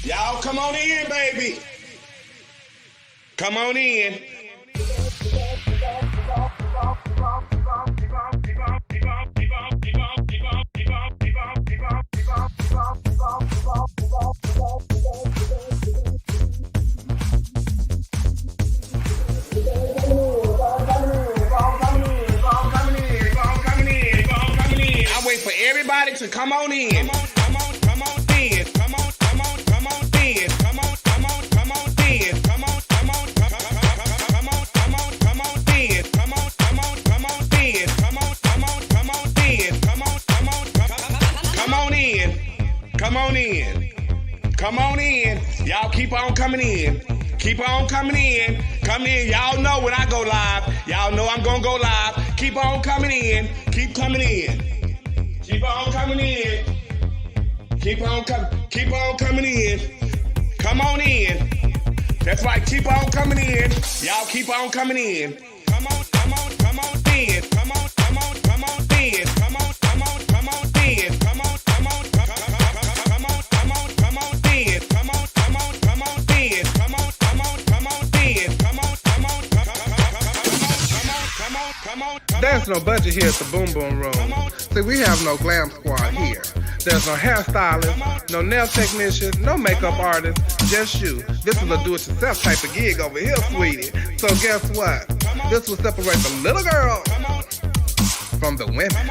Y'all come on in, baby. Come on in. I wait for everybody to come on in. Come on in. Come on in. Come on in. Come on in. Come on in. Come on in. Come on in. Y'all keep on coming in. Keep on coming in. Come in. Y'all know when I go live. Y'all know I'm gonna go live. Keep on coming in. Keep coming in. Keep on coming in. Keep on coming in. Come on in. That's right. Keep on coming in. Y'all keep on coming in. Come on in. Come on in. Come on in. Come on in. Come on in. Come on in. Come on in. Come on in. Come on in. There's no budget here at the Boom Boom Room. See, we have no glam squad here. There's no hairstylist, no nail technician, no makeup artist, just you. This is a do-it-yourself type of gig over here, sweetie. So guess what? This will separate the little girl from the women.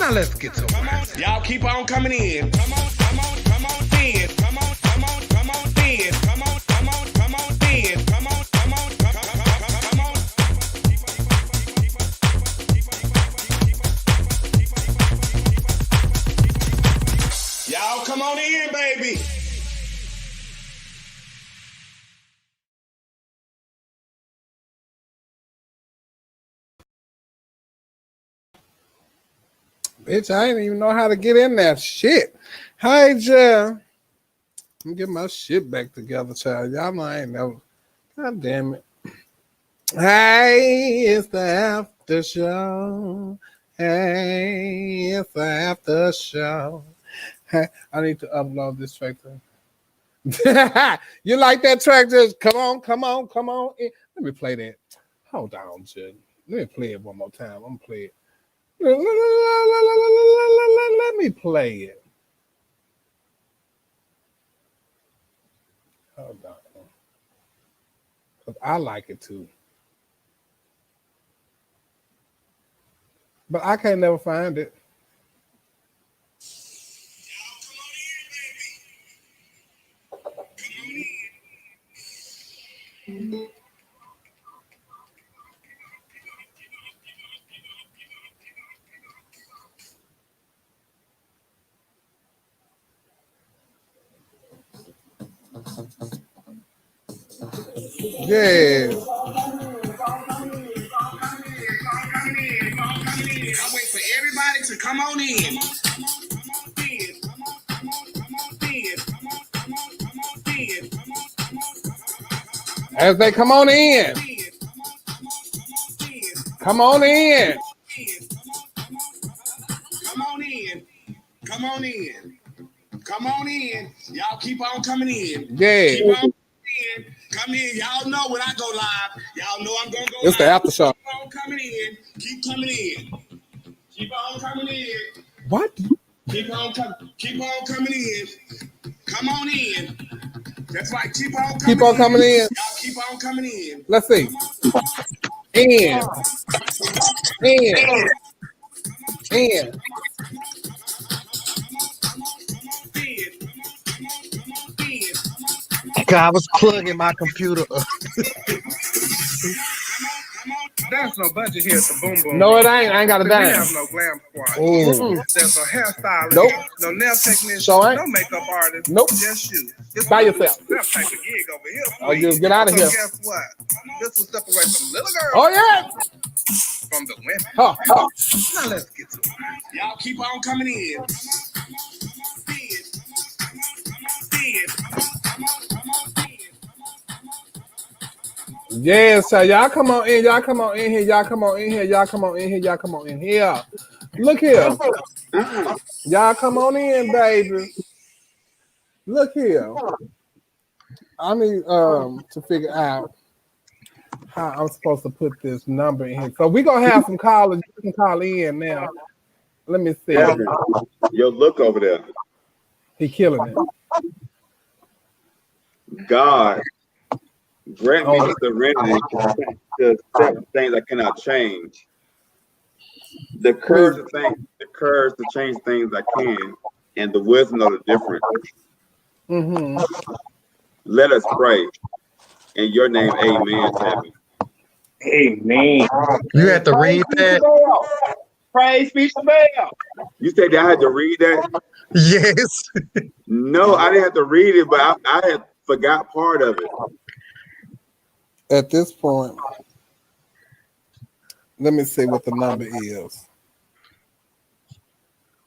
Now let's get to it. Y'all keep on coming in. Come on in. Come on in. Come on in. Come on in. Come on in. Come on in. Y'all come on in, baby. Bitch, I didn't even know how to get in that shit. Hi, Jill. Let me get my shit back together, child. Y'all know I ain't never. God damn it. Hey, it's the after show. Hey, it's the after show. Hey, I need to upload this track. You like that track? Just come on. Let me play that. Hold on, Jill. Let me play it one more time. I'm going to play it. Let me play it. Hold on. Because I like it too. But I can't never find it. Yeah. I wait for everybody to come on in. As they come on in. Come on in. Come on in. Come on in. Come on in. Y'all keep on coming in. Yeah. Keep on coming in. Come in. Y'all know when I go live. Y'all know I'm going to go It's live. the after show. Keep on coming in. Keep coming in. Keep on coming in. What? Keep on coming in. Come on in. That's right. Keep on coming in. Y'all keep on coming in. Let's see. In. God, I was plugging my computer up. There's no budget here at the Boom Boom. No, it ain't. I ain't got a dime. We have no glam squad. Ooh. There's no hairstylist. Nope. No nail technician. So ain't. No makeup artist. Nope. Just you. This By yourself. That type of gig over here. Oh, you get out of here. Guess what? This will separate the little girl. Oh yeah. From the women. Huh. Now let's get to it. Y'all keep on coming in. Yes, sir. Y'all come on in. Y'all come on in here. Y'all come on in here. Y'all come on in here. Y'all come on in here. Look here. Y'all come on in, baby. Look here. I need to figure out how I'm supposed to put this number in here. So we're gonna have some callers. You can call in now. Let me see. Kevin, your look over there. He killing it. God, grant me the serenity to accept things I cannot change. The courage to change things I can, and the wisdom of the difference. Mm-hmm. Let us pray. In your name, amen, Kevin. Amen. You have to read that? Praise be to Bell. You said that I had to read that? Yes. No, I didn't have to read it, but I had forgot part of it. At this point, let me see what the number is.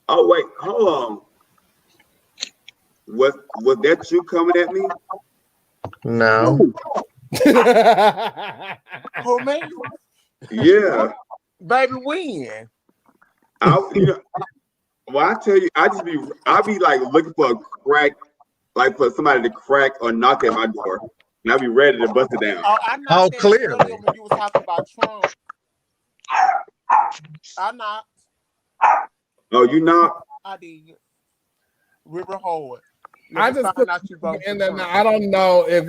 Oh wait, hold on. Was that you coming at me? No. Who, me? Yeah. Baby, when? Well, I tell you, I be like looking for a crack, like for somebody to crack or knock at my door, and I be ready to bust it down. Oh, I knocked Oh, at clearly. you earlier when you was talking about Trump. I knocked. Oh, you not? I did. River Howard. I just put and then I don't know if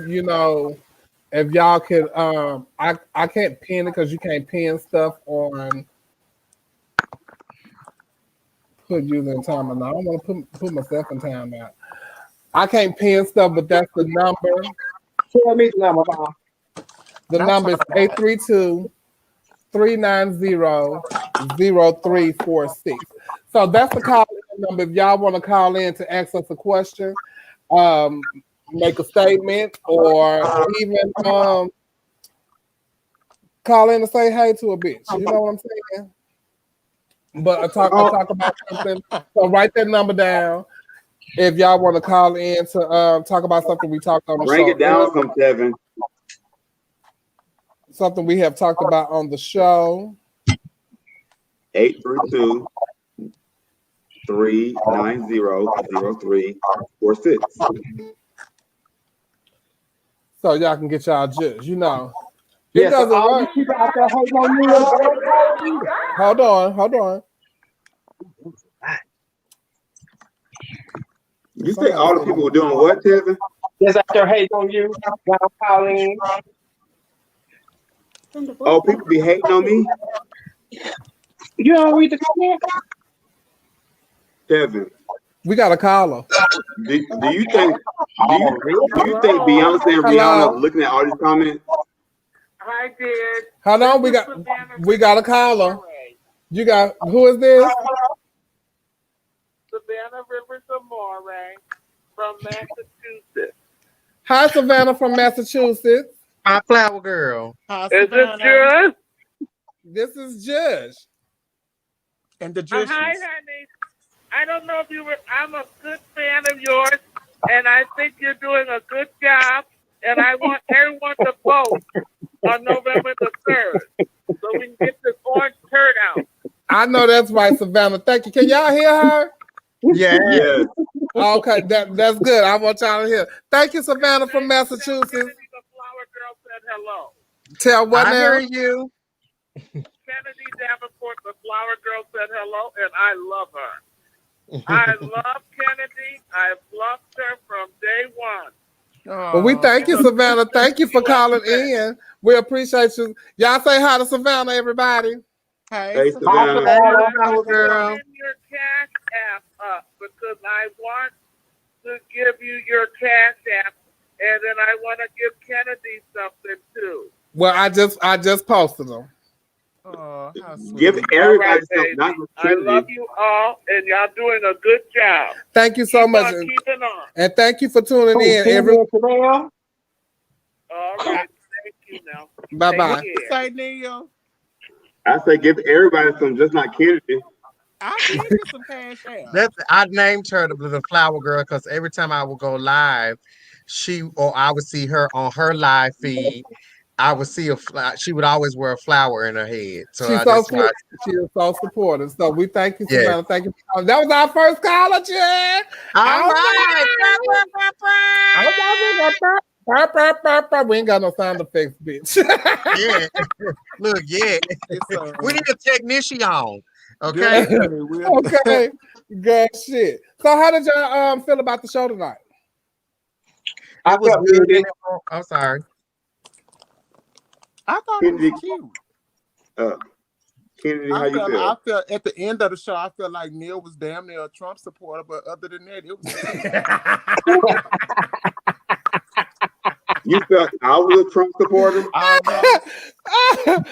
y'all could I can't pin it because you can't pin stuff on put you in time and I don't want to put myself in time out. I can't pin stuff, but that's the number. Tell me the number, Mom. The number is 832-390-0346. So that's the call number. If y'all want to call in to ask us a question, make a statement, or even call in and say hey to a bitch. You know what I'm saying? But talk about something. So write that number down. If y'all want to call in to talk about something we talked on the show. Bring it down some, Kevin. Something we have talked about on the show. 832-390-0346. So y'all can get y'all judge. It Yes, doesn't work. Hold on. You say all the people were doing what, Kevin? Yes, after hate on you. Now calling. Oh, people be hating on me? You don't read the comment? Kevin, We got a caller. do you think Beyonce and Rihanna looking at all these comments? I did. Hold on, we got a caller. You got who is this? Savannah Rivers Amore from Massachusetts. Hi, Savannah from Massachusetts. Hi, flower girl. Hi, is it good? This is Judge. And the Judge. Hi, honey. I don't know if you were. I'm a good fan of yours, and I think you're doing a good job. And I want everyone to vote on November the 3rd, so we can get this orange turnout. I know that's right, Savannah. Thank you. Can y'all hear her? Yeah. Okay, that's good. I want y'all to hear. Thank you, Savannah from Massachusetts. Kennedy, the flower girl, said hello. Tell what I now? hear you. Kennedy Davenport, the flower girl, said hello, and I love her. I love Kennedy. I've loved her from day one. Well, we thank you, Savannah. Thank you for calling in. We appreciate you. Y'all say hi to Savannah, everybody. Hey, Savannah. Flower girl. Send your Cash App up because I want to give you your Cash App, and then I want to give Kennedy something too. Well, I just posted them. Oh, how sweet. Give everybody baby. something. Not I love you all, and y'all doing a good job. Thank you so much. Keeping on. And thank you for tuning in. All right. Thank you now. Bye-bye. Say, Neil. I say give everybody some, just not Kennedy. I'll give you some cash out. I named her the flower girl because every time I would go live, I would see her on her live feed. I would see she would always wear a flower in her head. So She's so sweet. She is so supportive. So we thank you, Savannah. Yeah. Thank you. That was our first caller, Jen. All right. We ain't got no sound effects, bitch. Yeah. Look, yeah. We need a technician on. Okay. Okay. Good shit. So how did y'all feel about the show tonight? I was good. I'm sorry. I thought it was cute. Kennedy, how you feel? I felt at the end of the show, I felt like Neil was damn near a Trump supporter, but other than that, it was. You felt I was a Trump supporter? And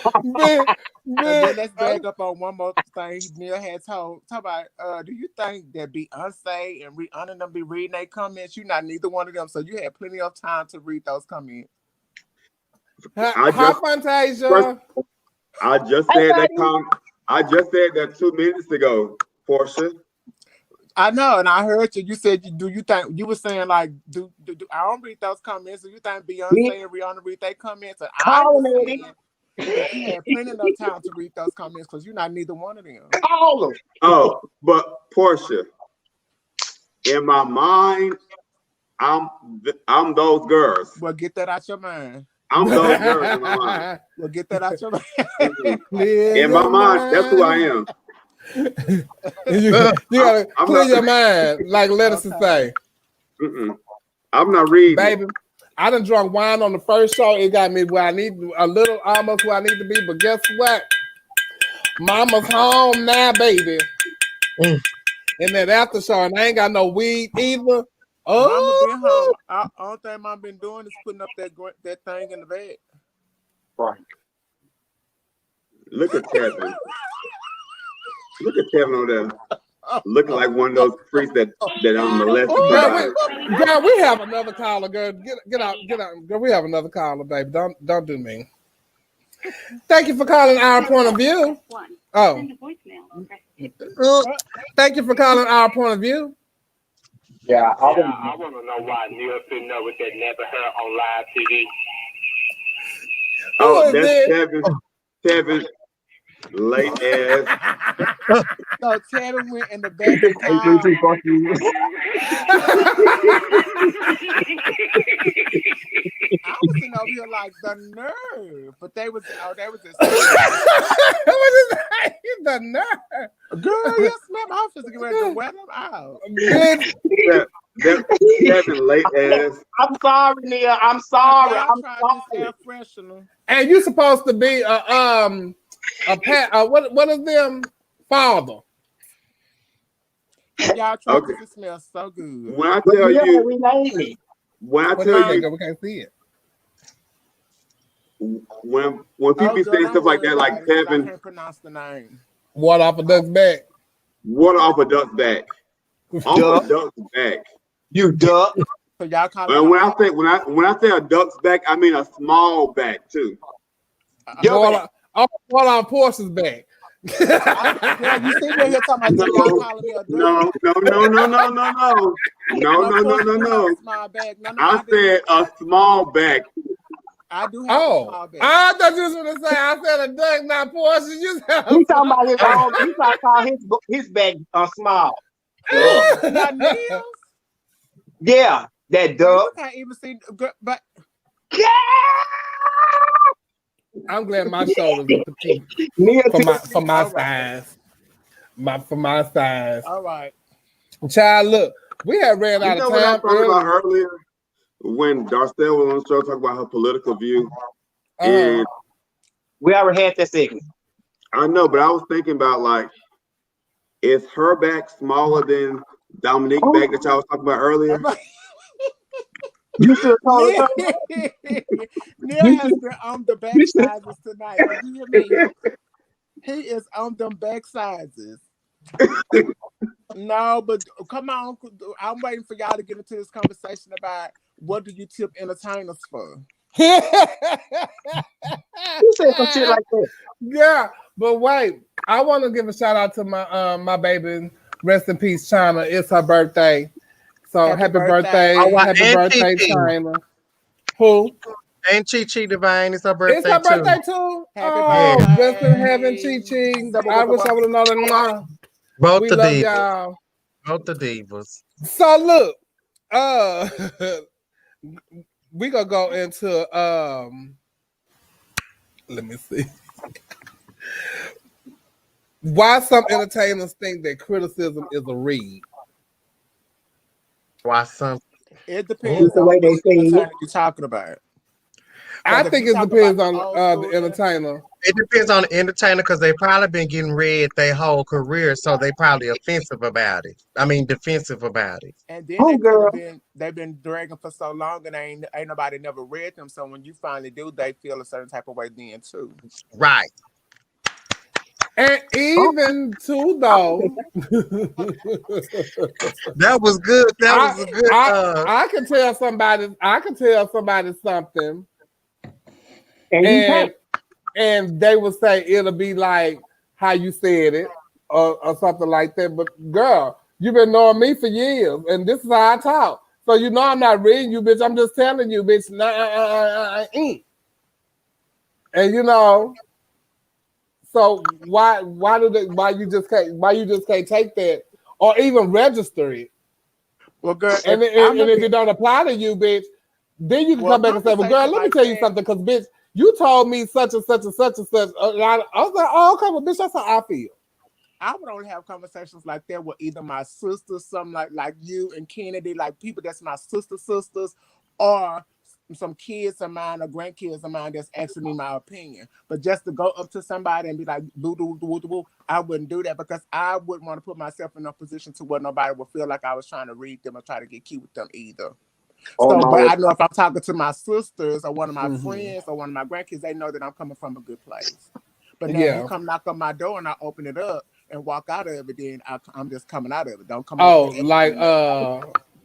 then let's back up on one more thing Neil had talk about. Do you think that Beyonce and Rihanna them be reading their comments? You're not neither one of them, so you had plenty of time to read those comments. Hi, Fantasia. I just said that. I just said that 2 minutes ago, Portia. I know, and I heard you. You said, "Do you think?" You were saying like, "Do I don't read those comments? Do you think Beyonce and Rihanna read their comments?" And I was saying that you had plenty of time to read those comments because you're not neither one of them. Oh, but Portia, in my mind, I'm those girls. Well, get that out your mind. I'm those girls in my mind. Well, get that out your mind. In my mind, that's who I am. you gotta clear your mind, like Lettuce say. I'm not reading. Baby, I done drunk wine on the first show. It got me where I need almost where I need to be. But guess what? Mama's home now, baby. And then after show, and I ain't got no weed either. Oh, Mama been home. All thing Mama been doing is putting up that thing in the bed. Right. Look at Kevin. Look at Kevin over there, looking like one of those priests that I'm molested. Girl, we have another caller. Girl, get out. Girl, we have another caller, baby. Don't do me. Thank you for calling Our Point of View. Oh, thank you for calling Our Point of View. Yeah, I want to know why Neil sitting there with that never heard on live TV. Oh, that's Kevin. Late ass. So Kevin went in the back and called. I was sitting over here like the nerve, but they was just What is that? The nerve. Girl, yes, ma'am. I was just getting ready to wear them out. That's Kevin late ass. I'm sorry, Neil. I'm sorry. I'm sorry. Air freshener. And you supposed to be what is them father? Y'all try to smell so good. When I tell you, we can't see it. When people say stuff like that, like Kevin, I can't pronounce the name. Water off a duck's back. Water off a duck's back. Off a duck's back. You duck. So y'all call it. When I say a duck's back, I mean a small back too. Water on Portia's back. Yeah, you see me here talking about y'all calling me a duck. No. Small bag. No, I said a small back. I do have a small bag. I thought you was going to say I said a duck, not Portia. He's talking about his own. He's trying to call his bag small. Not Neil's? Yeah, that duck. You can't even see, but yeah. I'm glad my shoulders are petite for my size. For my size. All right. Child, look, we had ran out of time. What I was talking about earlier when Darcel was on the show talking about her political view. And we already had that segment. I know, but I was thinking about like, is her back smaller than Dominique's back that y'all was talking about earlier? You should have told her. Neil has been on the back sizes tonight. You hear me? He is on them back sizes. No, but come on. I'm waiting for y'all to get into this conversation about what do you tip entertainers for? You said some shit like that. Yeah, but wait. I want to give a shout out to my baby. Rest in peace, China. It's her birthday. So happy birthday. Happy birthday, China. Who? And Chi Divine, it's her birthday It's her birthday too. Happy Oh, birthday. blessed in heaven, Chi. I wish I would have known that. Both We the love divas. y'all. Both the divas. So look, we gonna go into let me see. Why some entertainers think that criticism is a read? Why some? It depends on what entertainer you're talking about. I think it depends on the entertainer. It depends on the entertainer because they probably been getting read their whole career, so they probably offensive about it. I mean, defensive about it. And then they've been dragging for so long, and ain't nobody never read them. So when you finally do, they feel a certain type of way then too. Right. And even too though, that was good. That was a good. I can tell somebody. I can tell somebody something, and they would say it'll be like how you said it, or something like that. But girl, you've been knowing me for years, and this is how I talk. So you know I'm not reading you, bitch. I'm just telling you, bitch. And you know. So why you just can't take that or even register it? Well, girl, and if it don't apply to you, bitch, then you can come back and say, well, girl, let me tell you something, because bitch, you told me such and such and such and such. I was like, oh, okay, well, bitch, that's how I feel. I would only have conversations like that with either my sisters, some like you and Kennedy, like people that's my sisters, or some kids of mine or grandkids of mine that's asking me my opinion. But just to go up to somebody and be like, boo, I wouldn't do that, because I wouldn't want to put myself in a position to where nobody would feel like I was trying to read them or try to get cute with them either. But I know if I'm talking to my sisters or one of my friends or one of my grandkids, they know that I'm coming from a good place. But now if you come knock on my door and I open it up and walk out of it, then I'm just coming out of it. Don't come. Oh,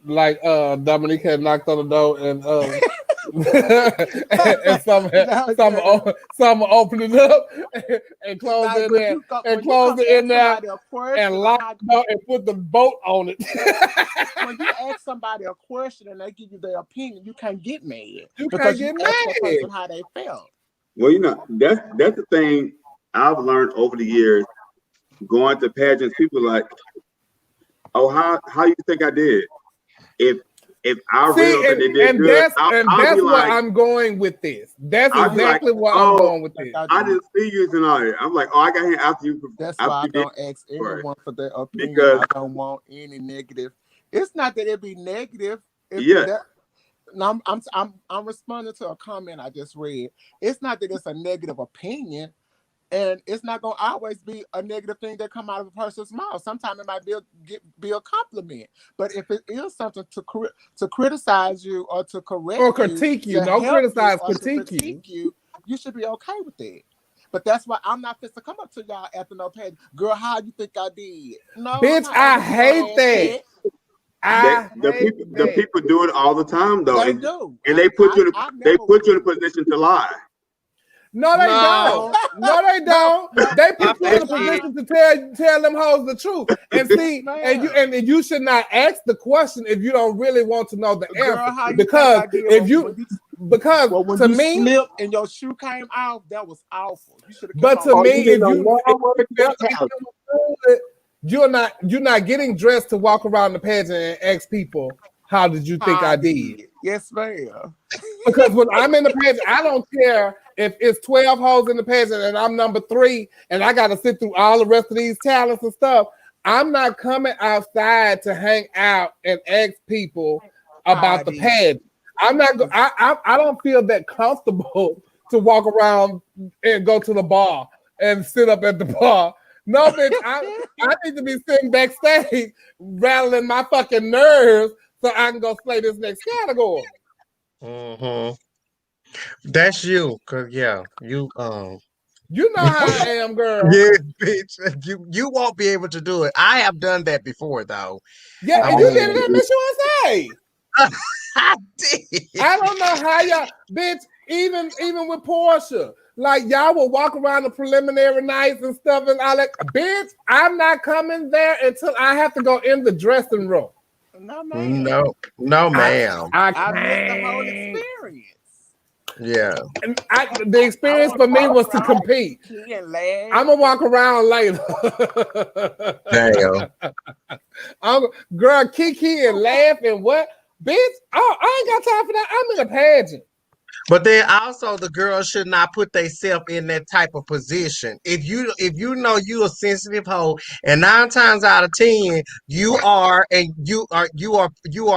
like Dominique had knocked on the door and and some opened it up and closed it in there and closed it in there and locked it up and put the bolt on it. When you ask somebody a question and they give you their opinion, you can't get mad. You can't get mad. Ask that person how they felt. Well, you know, that's the thing I've learned over the years. Going to pageants, people like, oh, how you think I did? If I realized that they did good, that's where like, I'm going with this. That's exactly where I'm going with this. I didn't see you tonight. I'm like, oh, I got here after you. That's why I don't ask anyone for their opinion. Because I don't want any negative. It's not that it be negative. I'm responding to a comment I just read. It's not that it's a negative opinion. And it's not going to always be a negative thing that come out of a person's mouth. Sometimes it might be a compliment. But if it is something to criticize you or to correct or critique you, don't criticize, critique you, you should be okay with it. But that's why I'm not fit to come up to y'all after no page. Girl, how you think I did? No, bitch, I hate that. The people do it all the time, though. They do. And they put you in a position to lie. No, they don't. No, they don't. They put you in a position to tell them hoes the truth. And see, and you should not ask the question if you don't really want to know the answer. Because when to me, slipped and your shoe came out, that was awful. But to me, you're not getting dressed to walk around the pageant and ask people, how did you think I did? Yes, ma'am. Because when I'm in the pageant, I don't care if it's 12 hoes in the pageant and I'm number 3 and I got to sit through all the rest of these talents and stuff. I'm not coming outside to hang out and ask people about the pageant. I'm not. I don't feel that comfortable to walk around and go to the bar and sit up at the bar. No, bitch. I need to be sitting backstage, rattling my fucking nerves so I can go play this next category. Mm-hmm. That's you, cause you know how I am, girl. Yeah, bitch. You won't be able to do it. I have done that before, though. Yeah, and you did it at Miss USA. I did. I don't know how y'all, bitch. Even with Portia, like y'all will walk around the preliminary nights and stuff, and all that. Bitch, I'm not coming there until I have to go in the dressing room. No, ma'am. No, ma'am. I missed the whole experience. Yeah. And the experience for me was to compete. I'm gonna walk around later. Damn. Girl, Kiki and laugh and what? Bitch, oh, I ain't got time for that. I'm in a pageant. But then also the girls should not put themselves in that type of position. If you know you a sensitive hoe, and 9 times out of 10 you are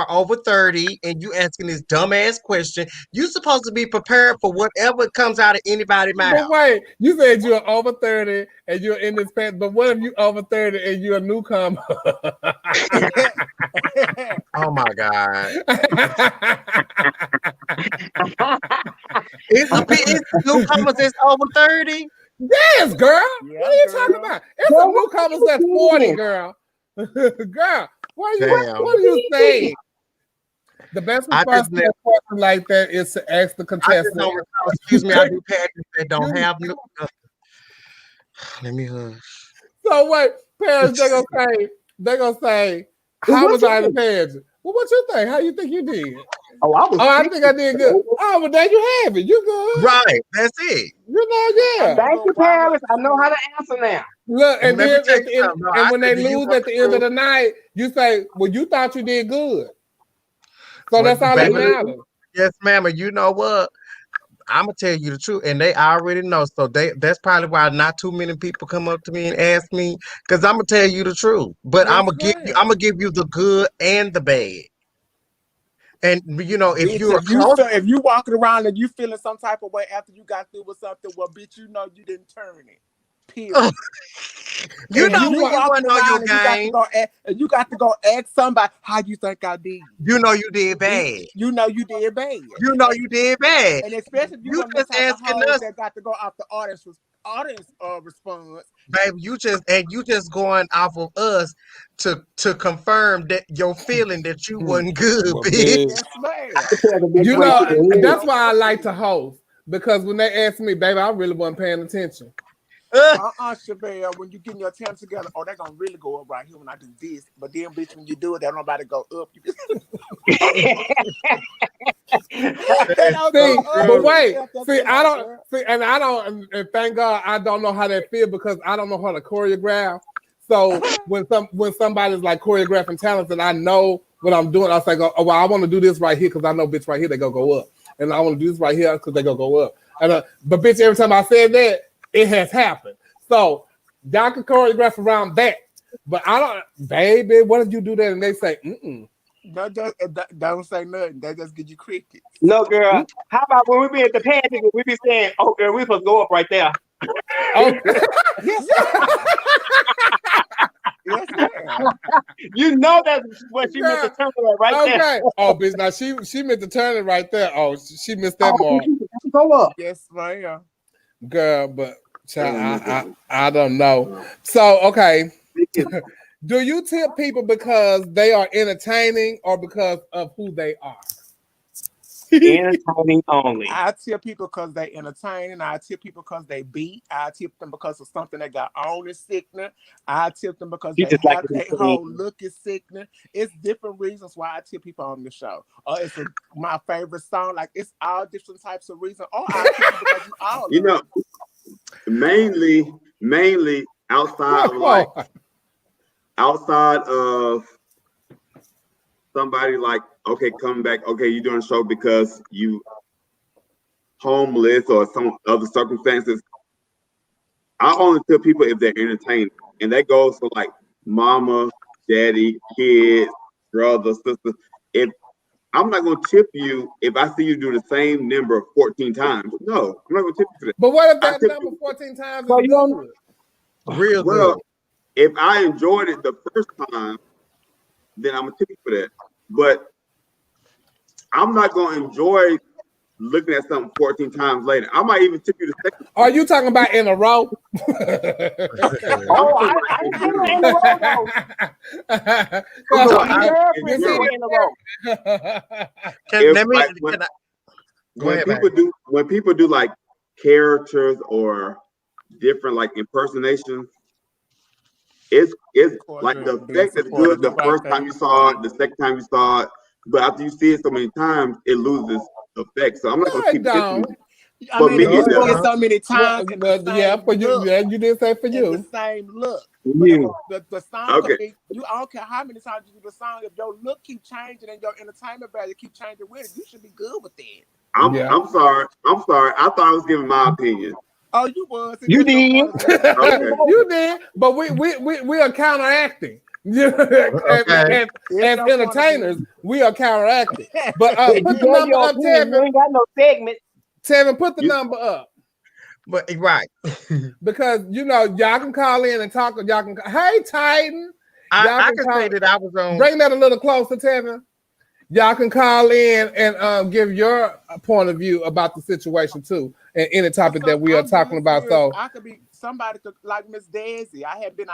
over 30 and you asking this dumbass question, you supposed to be prepared for whatever comes out of anybody's mouth. But wait, you said you're over 30 and you're in this pageant, but what if you over 30 and you're a newcomer? Oh my God. It's newcomers that's over 30. Yes, girl. Yeah, what are you talking about? It's a newcomers that's 40, girl. Girl, what are you saying? The best response to a question like that is to ask the contestant. Excuse me, I do pageants that don't have no. Let me hush. So what? Parents, they're gonna say, how was I in the pageant? Well, what you think? How you think you did? I think I did good. Oh, well, there you have it. You good. Right. That's it. You know, yeah. Thank you, Paris. I know how to answer now. Look, and then when they lose at the end of the night, you say, well, you thought you did good. So that's all that matters. Yes, ma'am. And you know what? I'm gonna tell you the truth, and they already know. So that's probably why not too many people come up to me and ask me, because I'm gonna tell you the truth. But I'm gonna give you the good and the bad. And you know, if you walking around and you feeling some type of way after you got through with something, well, bitch, you know you didn't turn it. Period. You know you want to know your game. You got to go ask somebody how you think I did. You know you did bad. You know you did bad. You know you did bad. And especially if you just asking us that got to go off the audience response. Baby, you just going off of us to confirm that your feeling that you wasn't good, bitch. You know, that's why I like to host, because when they ask me, baby, I really wasn't paying attention. Shabelle, when you getting your attention together, they're gonna really go up right here when I do this. But then, bitch, when you do it, they don't nobody go up. But wait, I don't, and thank God I don't know how that feel, because I don't know how to choreograph. So when somebody's like choreographing talents and I know what I'm doing, I say, oh, well, I want to do this right here because I know, bitch, right here they go up, and I want to do this right here because they go up. And but bitch, every time I said that, it has happened. So y'all can choreograph around that. But I don't, baby, what if you do that and they say, don't say nothing. They just give you crickets. No, girl. How about when we be at the pageant, we be saying, oh, girl, we supposed to go up right there. Okay. Yes. Yes, you know that's what she meant to turn it right there. Oh, bitch, now she meant to turn it right there. Oh, she missed that mark. Go up. Yes, ma'am. Girl, but child, I don't know. So, okay. Do you tip people because they are entertaining or because of who they are? Entertaining only. I tip people because they entertaining. I tip people because they beat. I tip them because of something that got on is sickening. I tip them because their whole look is sickening. It's different reasons why I tip people on the show. It's my favorite song. Like, it's all different types of reasons. Or I tip you because you all you know, mainly outside of somebody like, okay, come back, okay, you're doing a show because you homeless or some other circumstances. I only tell people if they're entertaining, and that goes for like mama, daddy, kids, brother, sister. If I'm not gonna tip you if I see you do the same number 14 times. No, I'm not gonna tip you for that. But what if that number 14 times is good? Real good. If I enjoyed it the first time, then I'm gonna tip you for that. But I'm not gonna enjoy looking at something 14 times later. I might even tip you the second. Are you talking about in a row? Oh, I ain't in a row. When people do like characters or different like impersonations, it's like the effect is good the first time you saw it, the second time you saw it, but after you see it so many times, it loses effect. So I'm not gonna I keep don't. tipping. I For mean, me, if it you do does. it so many times, and the Yeah, same for you. look, Yeah, you did say for it's you. the same look. But You. the song could Okay. be, I don't care how many times you do the song, if your look keep changing and your entertainment value keep changing with it, you should be good with that. I'm sorry. I'm sorry. I thought I was giving my opinion. Oh, you was. You That's your did. point of view. Okay. You did, but we are counteracting. Okay. as It's your point of entertainers, view. we are counteracting. But You put the gave number your up, opinion. You Tevin. ain't got no segment. Tevin, put the You- number up. But right. Because y'all can call in and talk. Y'all can. Hey, Titan. I can say that I was on. Bring that a little closer, Tevin. Y'all can call in and give your point of view about the situation too, and any topic that we are talking about. So I could be somebody like Miss Daisy. I had been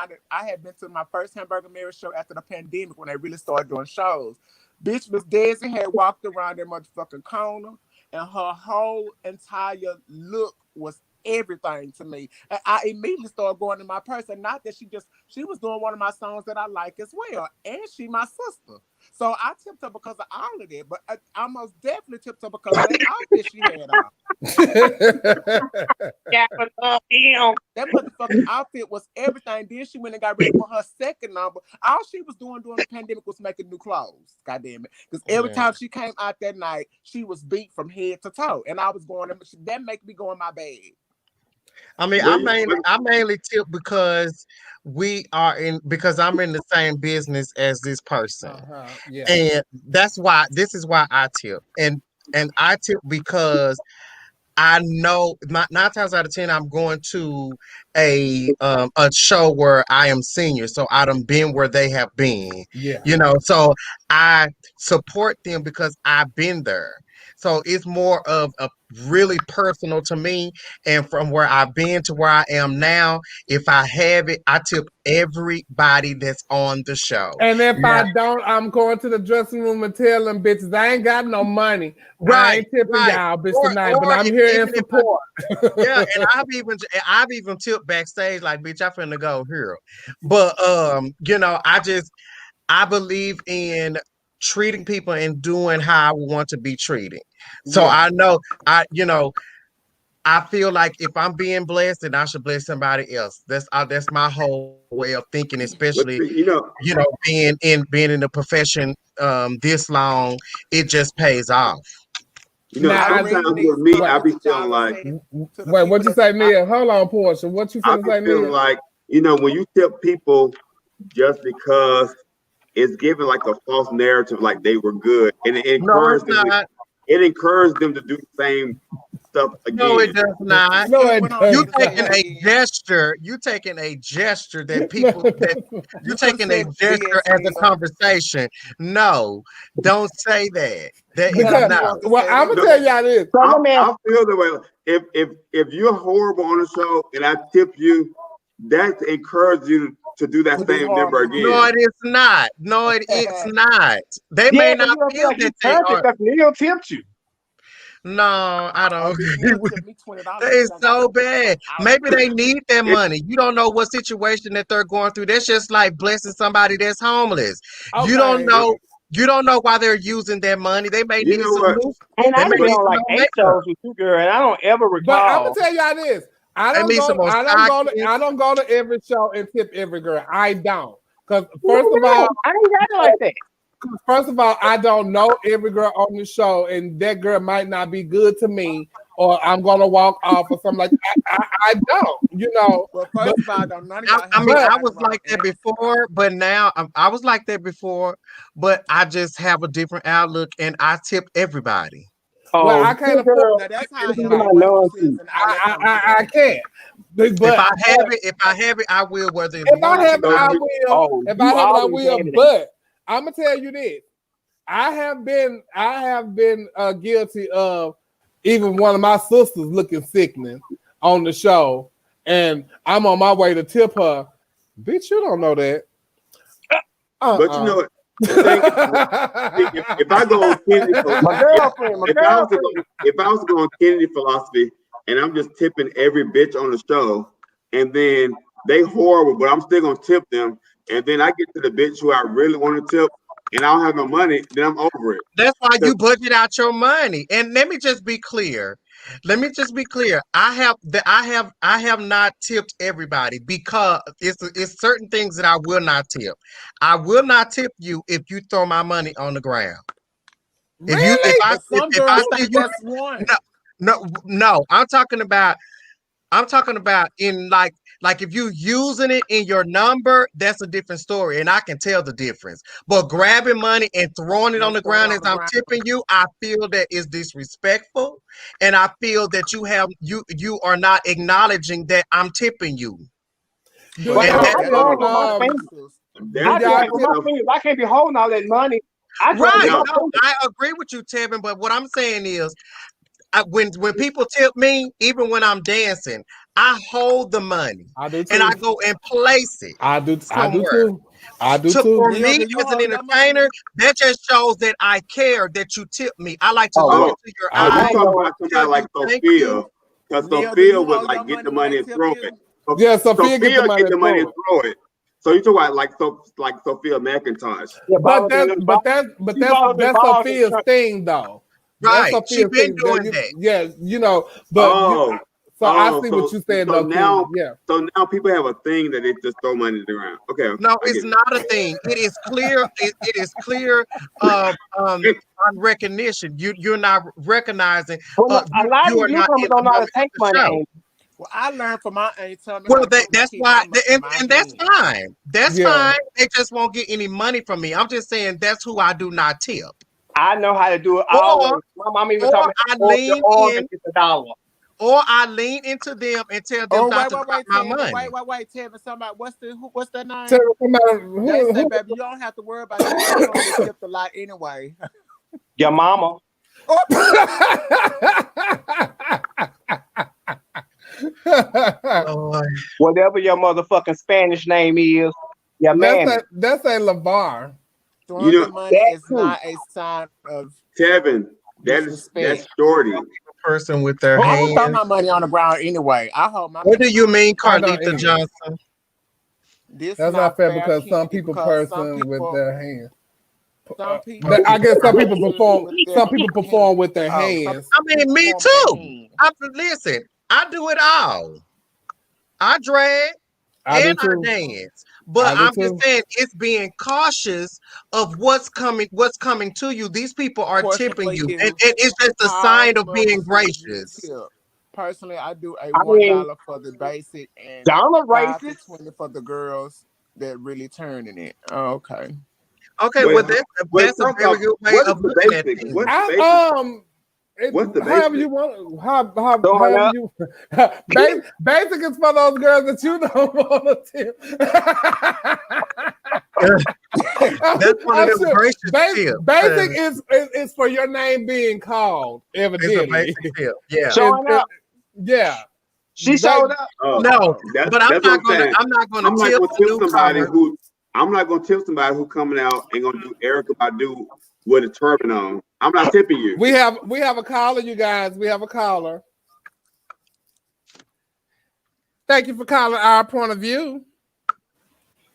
to my first Hamburger Mary show after the pandemic when they really started doing shows. Bitch, Miss Daisy had walked around that motherfucking corner, and her whole entire look was everything to me. And I immediately started going to my person. Not that she was doing one of my songs that I like as well, and she my sister. So I tipped her because of all of that, but I most definitely tipped her because of that outfit she had on. That motherfucking outfit was everything. Then she went and got ready for her second number. All she was doing during the pandemic was making new clothes. God damn it. Because every time she came out that night, she was beat from head to toe. And I was going, that make me go in my bed. I mean, I mainly tip because because I'm in the same business as this person. Yeah. And this is why I tip. And I tip because I know 9 times out of 10 I'm going to a show where I am senior, so I done been where they have been. Yeah. You know, so I support them because I've been there. So it's more of a really personal to me, and from where I've been to where I am now, if I have it, I tip everybody that's on the show. And if I don't, I'm going to the dressing room and tell them bitches I ain't got no money. I ain't tipping y'all bitch tonight, but I'm here in support. Yeah, and I've even tipped backstage like, bitch, I finna go here. But you know, I believe in treating people and doing how I want to be treated. So I know I feel like if I'm being blessed, then I should bless somebody else. That's my whole way of thinking, especially being in the profession this long, it just pays off. Sometimes with me, I be feeling like. Wait, what you say, Neil? Hold on, Portia. What you finna say, Neil? Feeling like when you tip people just because it's given like a false narrative, like they were good, and it encouraged them to do the same stuff again. No, it does not. No, it doesn't. You taking a gesture. You taking a gesture that people. You taking a gesture as a conversation. No, don't say that. That is not. Well, I'm gonna tell y'all this. I feel the way. If you're horrible on the show and I tip you, that encourages you to do that same number again. No, it is not. No, it is not. They may not feel that they are. Neil tipped you. No, I don't agree with that. Is so bad. Maybe they need that money. You don't know what situation that they're going through. That's just like blessing somebody that's homeless. Okay. You don't know why they're using that money. They may need some new. And I been on like 8 shows with you, girl, and I don't ever recall. But I'm gonna tell y'all this. I don't go to every show and tip every girl. I don't. Because first of all, I didn't got it like that. First of all, I don't know every girl on the show, and that girl might not be good to me, or I'm gonna walk off or something like that. I don't, Well, first of all, I was like that before, but now I was like that before, but I just have a different outlook, and I tip everybody. Well, I can't afford. That's how I can't. But if I have it, I will. Whether if I have it, I will. If I have it, I will. But I'm gonna tell you this: I have been guilty of even one of my sisters looking sickening on the show, and I'm on my way to tip her. Bitch, you don't know that. But you know what? If I go on Kennedy, if I was going Kennedy philosophy, and I'm just tipping every bitch on the show, and then they horrible, but I'm still gonna tip them, and then I get to the bitch who I really want to tip, and I don't have no money, then I'm over it. That's why you budget out your money. And let me just be clear. I have not tipped everybody because it's certain things that I will not tip. I will not tip you if you throw my money on the ground. Really? If I see you, that's one. no. I'm talking about in like if you using it in your number, that's a different story, and I can tell the difference. But grabbing money and throwing it on the ground as I'm tipping you, I feel that is disrespectful, and I feel that you are not acknowledging that I'm tipping you. But I do it with my fingers. I can't be holding all that money. Right? No, I agree with you, Tevin. But what I'm saying is, when people tip me, even when I'm dancing, I hold the money and I go and place it. I do somewhere. I do too. For me, as an entertainer, that just shows that I care that you tip me. I like to look into your eyes. I'm talking about somebody like Sophia, because Sophia would like get the money and throw it. Yeah, Sophia get the money and throw it. So you talk about like Sophia McIntosh. Yeah, but that's Sophia's thing though. Right, she been doing that. Yeah, you know, but I see what you're saying. So now, yeah. So now people have a thing that they just throw money in the ground. Okay. No, it's not a thing. It is clear. It is clear. On recognition, you're not recognizing. A lot of newcomers don't know how to take money. Well, I learned from my aunt. Well, that's why, and that's fine. That's fine. They just won't get any money from me. I'm just saying that's who I do not tip. I know how to do it. My mom even told me or I lean into them and tell them not to drop my money. Wait, Tevin, somebody, what's that name? Tevin, say, baby, you don't have to worry about that. You don't get tipped a lot anyway. Your mama. Whatever your motherfucking Spanish name is, your man. That's a LeVar. Money is not a sign of Tevin. That's Shorty. Person with their hands. I don't throw my money on the ground anyway. I hold my. What do you mean, Carlita Johnson? That's not fair because some people with their hands. I guess some people perform with their hands. I mean, me too. Listen, I do it all. I drag and I dance. But I'm just saying it's being cautious of what's coming to you. These people are tipping you. And it's just a sign of being gracious. Personally, I do $1 for the basic and $5 for the girls that really turning it. Oh, okay. Okay, well that's a very good way of looking at it. What's the basic? However you want, however you. Basic is for those girls that you don't want to tip. That's one of them gracious tips. Basic is for your name being called. Evidently, it's a basic tip. Yeah, showing up. Yeah, she showed up. No, but I'm not going to tip somebody who. I'm not going to tip somebody who coming out and going to do Erykah Badu with a turban on. I'm not tipping you. We have a caller, you guys. We have a caller. Thank you for calling Our Point of View.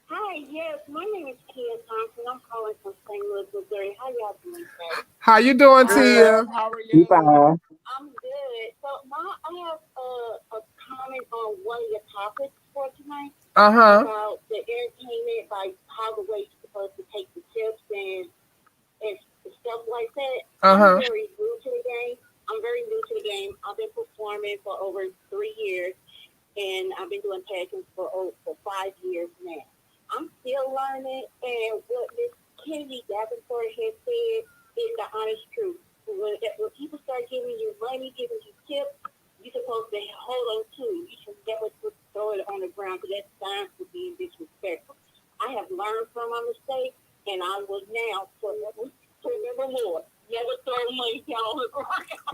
Hi, yes, my name is Tia Thompson. I'm calling from St. Louis, Missouri. How y'all doing today? How you doing, Tia? How are you? Fine. I'm good. So I have a comment on one of your topics for tonight. About the entertainment, like how the way you're supposed to take the tips and stuff like that. I'm very new to the game. I've been performing for over 3 years, and I've been doing pageants for 5 years now. I'm still learning, and what Miss Kennedy Davenport has said is the honest truth. When people start giving you money, giving you tips, you're supposed to hold on to. You should never throw it on the ground because that's signs for being disrespectful. I have learned from my mistake, and I will now remember more. Never throw money down on the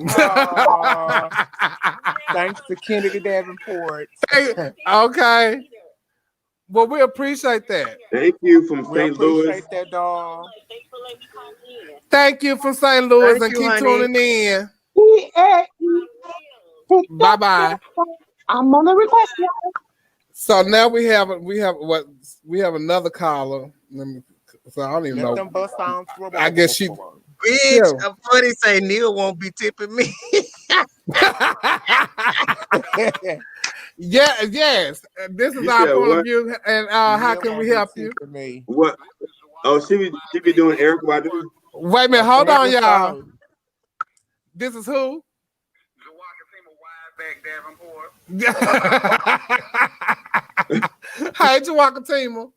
ground. Thanks to Kennedy Davenport. Okay. Well, we appreciate that. Thank you from St. Louis. Appreciate that, dog. Thanks for letting me come in. Thank you from St. Louis and keep tuning in. Bye-bye. I'm on the request. So now we have another caller. Let me So I don't even Let know. them bus sounds. I guess she. Bitch, I'm funny say Neil won't be tipping me. Yeah, yes. This is our point of view, and how can we help you? What? Oh, she be doing Erica Badu. Wait a minute, hold on, y'all. This is who? Hey, Jawaka Tima.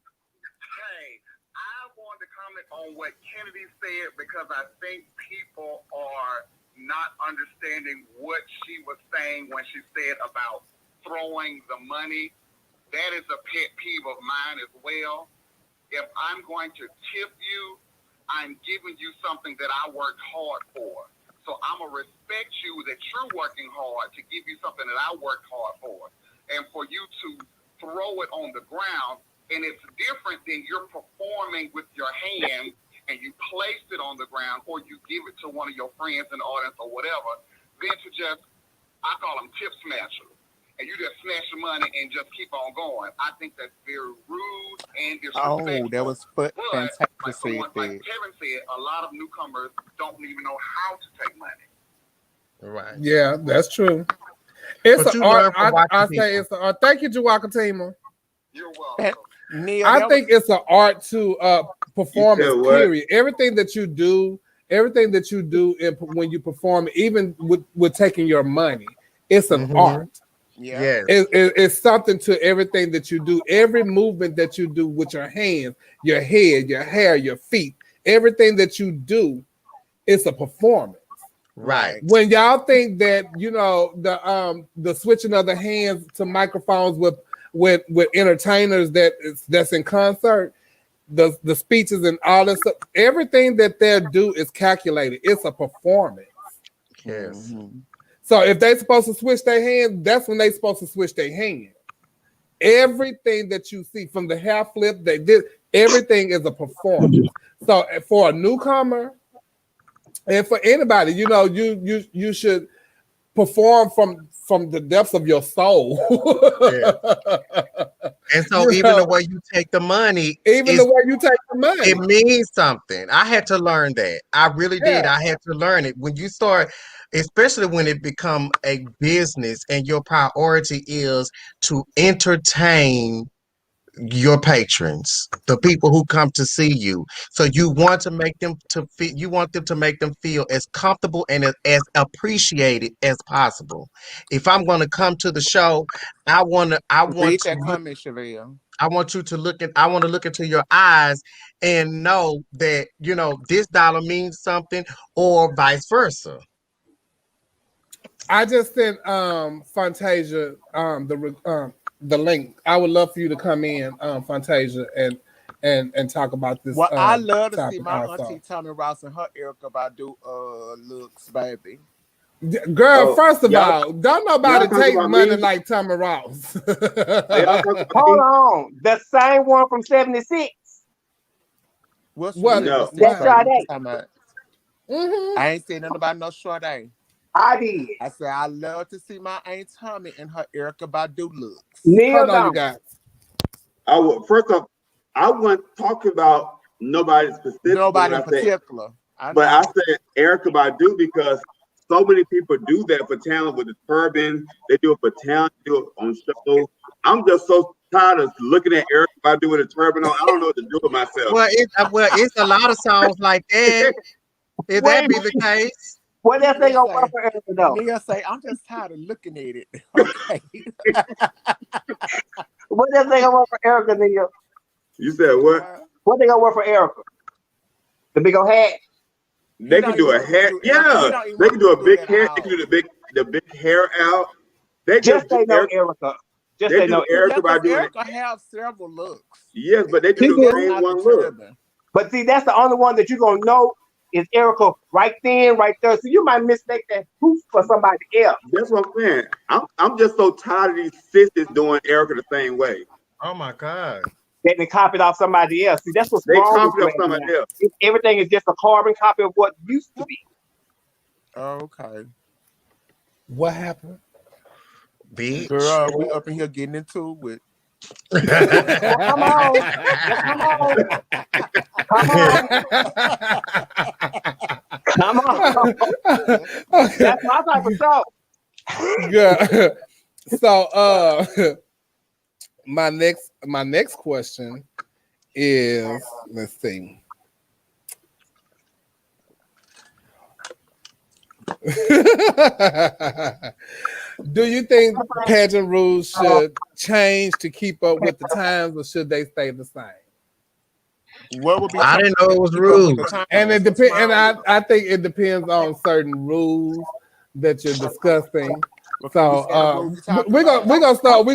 On what Kennedy said, because I think people are not understanding what she was saying when she said about throwing the money. That is a pet peeve of mine as well. If I'm going to tip you, I'm giving you something that I worked hard for. So I'm going to respect you that you're working hard to give you something that I worked hard for. And for you to throw it on the ground, and it's different than you're performing with your hand and you placed it on the ground, or you give it to one of your friends in the audience or whatever, then to just, I call them tip smashers. And you just smash the money and just keep on going. I think that's very rude and disrespectful. Oh, that was fantastic. Like Kevin said, a lot of newcomers don't even know how to take money. Right. Yeah, that's true. It's an art. I say it's an art. Thank you, Jawaka Tima. You're welcome. Neil, I think it's an art to performance. Period. Everything that you do when you perform, even with taking your money, it's an art. Yeah, it's something to everything that you do. Every movement that you do with your hands, your head, your hair, your feet, everything that you do, it's a performance. Right. When y'all think that the switching of the hands to microphones with entertainers that's in concert, the speeches and all this stuff, everything that they do is calculated. It's a performance. Yes. Mm-hmm. So if they're supposed to switch their hands, that's when they're supposed to switch their hands. Everything that you see from the hair flip, they did everything is a performance. So for a newcomer and for anybody, you should perform from the depths of your soul. Yeah. And so the way you take the money, it means something. I had to learn that. I really did. I had to learn it. When you start, especially when it become a business and your priority is to entertain your patrons, the people who come to see you. So you want to make them make them feel as comfortable and as appreciated as possible. If I'm going to come to the show, I want to look into your eyes and know that, this dollar means something, or vice versa. I just sent Fantasia the link. I would love for you to come in, Fantasia, and talk about this. Well, I love to see my also. auntie Tommy Ross and her Erykah Badu looks, baby. Girl, first of all, don't nobody take money like Tommy Ross. Hold on, the same one from '76. What? No. That's Sade. Mm-hmm. I ain't saying nothing about no Sade. I did. I said I love to see my Aunt Tommy and her Erykah Badu looks. Hold on, you guys. First off, I wasn't talking about nobody specific. Nobody in particular. But I said Erykah Badu because so many people do that for talent with the turban. They do it for talent. They do it on shows. I'm just so tired of looking at Erykah Badu with a turban on. I don't know what to do with myself. Well, it's a lot of songs like that. If that be the case. What else they gonna work for Erykah though? Neil say, I'm just tired of looking at it. Okay. What else they gonna work for Erykah, Neil? You said what? What they gonna work for Erykah? The big old hat. They can do a hair. Yeah, they can do a big hair. They can do the big hair out. They just say no Erykah. Just say no Erykah by doing Erykah have several looks. Yes, but they do the same one look. But see, that's the only one that you're gonna know is Erykah right then, right there. So you might mistake that poof for somebody else. That's what I'm saying. I'm just so tired of these sisters doing Erykah the same way. Oh my God. They copied off somebody else. See, that's what's they wrong. Copied off somebody else. Everything is just a carbon copy of what used to be. Okay. What happened? Bitch. Girl, we up in here getting into it. Come on. Come on. Okay. That's my type of show. Good. So my next question is, let's see. Do you think pageant rules should change to keep up with the times, or should they stay the same? What would be? I didn't know it was rules. And it depends. And I think it depends on certain rules that you're discussing. So we're gonna start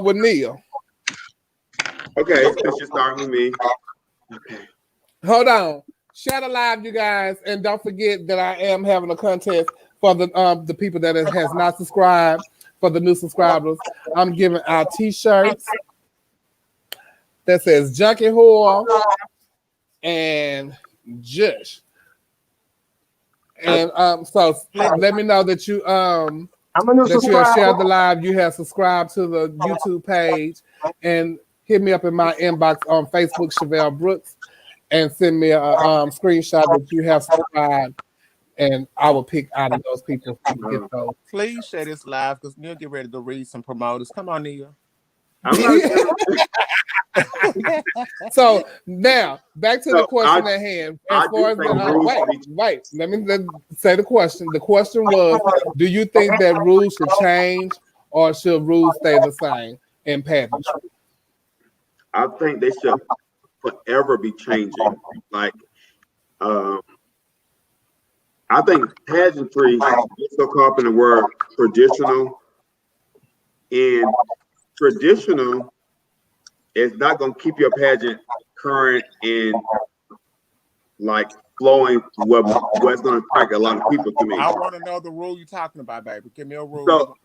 with Neil. Okay, let's just start with me. Okay. Hold on. Share the live, you guys, and don't forget that I am having a contest for the people that has not subscribed. For the new subscribers, I'm giving out T-shirts that says "Junkie Whore" and "Jush." And so let me know that you I'm a new that you have shared the live, you have subscribed to the YouTube page, and hit me up in my inbox on Facebook, Chevelle Brooks, and send me a screenshot that you have subscribed, and I will pick out of those people to get those. Please share this live because Neil get ready to read some promoters. Come on, Neil. So now back to the question at hand. As far as wait, let me say the question. The question was, do you think that rules should change or should rules stay the same in pageantry? I think they should forever be changing. Like, I think pageantry is so caught up in the word traditional, and traditional is not going to keep your pageant current and like flowing what's going to attract a lot of people to me. I want to know the rule you're talking about, baby. Give me a rule. So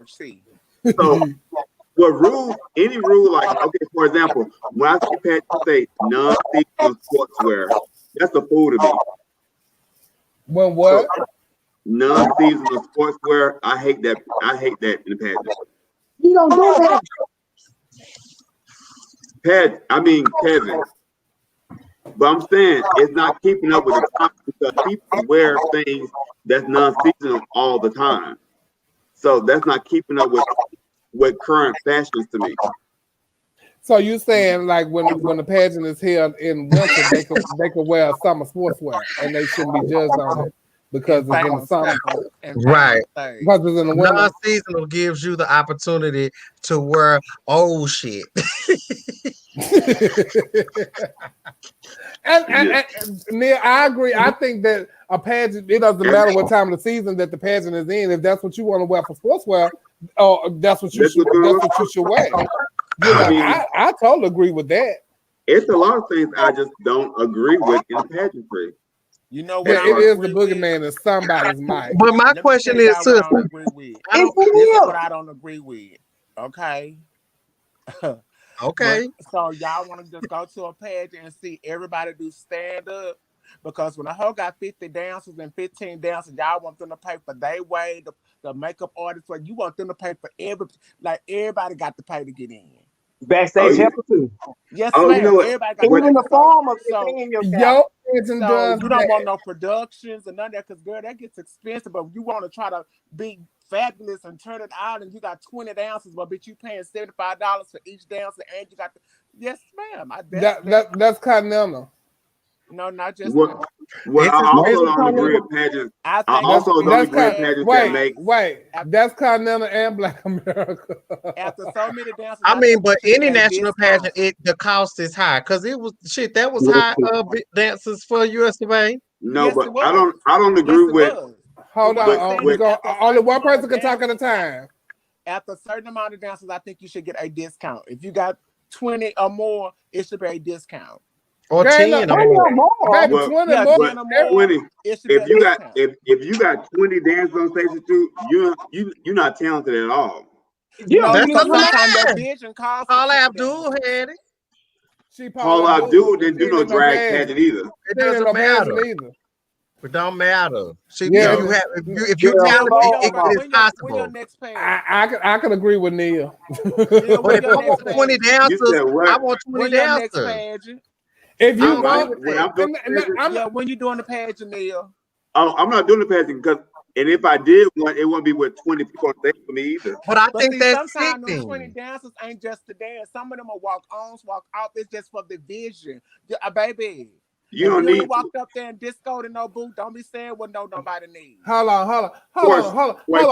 what rule? Any rule, like, okay, for example, when I see pageant say non-seasonal sportswear, that's a fool to me. When what? So, non-seasonal sportswear, I hate that. I hate that in the pageant. You don't do that. Pageant. But I'm saying it's not keeping up with the times because people wear things that's non-seasonal all the time. So that's not keeping up with current fashions to me. So you saying like when the pageant is held in winter, they can wear summer sportswear and they shouldn't be judged on it because it's in the summer, right? Because it's in the winter. Non-seasonal gives you the opportunity to wear old shit. and Neil, I agree. I think that a pageant, it doesn't matter what time of the season that the pageant is in. If that's what you want to wear for sportswear, that's what you should wear. You know, I totally agree with that. It's a lot of things I just don't agree with in pageantry. You know what? It is the boogeyman in somebody's mind. But my question is, this is what I don't agree with. Okay. Okay. So y'all want to just go to a pageant and see everybody do stand up? Because when a hoe got 50 dancers and 15 dancers, y'all want them to pay for their way, the makeup artist, you want them to pay for everybody got to pay to get in. Backstage helper too. Yes, ma'am. You know what? Everybody got in the form of you don't want no productions and none of that, because girl, that gets expensive. But you want to try to be fabulous and turn it out, and you got 20 dancers, but bitch, you paying $75 for each dancer, and you got yes, ma'am. That's Continental. No, not just I also don't agree with pageants. I also don't agree with pageants that make. Wait, that's Continental and Black America. After so many dancers, I mean, but any national pageant, the cost is high because it was shit that was high dancers for US of A. No, yes, but I don't agree with. Hold on, only one person can talk at a time. After a certain amount of dancers, I think you should get a discount. If you got 20 or more, it should be a discount. Or 10 or more. Maybe 20 more. 20. If you got 20 dancers on station too, you're not talented at all. Yeah, that's a lie. Paula Abdul had it. Paula Abdul didn't do no drag pageant either. It doesn't matter. It don't matter. If you it's possible. I can agree with Neil. But if I want 20 dancers, I want 20 dancers. If you want, when you're doing the pageant, Neil. Oh, I'm not doing the pageant because, and if I did one, it wouldn't be with 20 people on stage for me either. But I think that's sometimes those 20 dancers ain't just to dance. Some of them will walk on, walk off. It's just for the vision, baby. You don't need walked up there and discoed in no boot. Don't be saying what nobody needs. Hold on, Wait,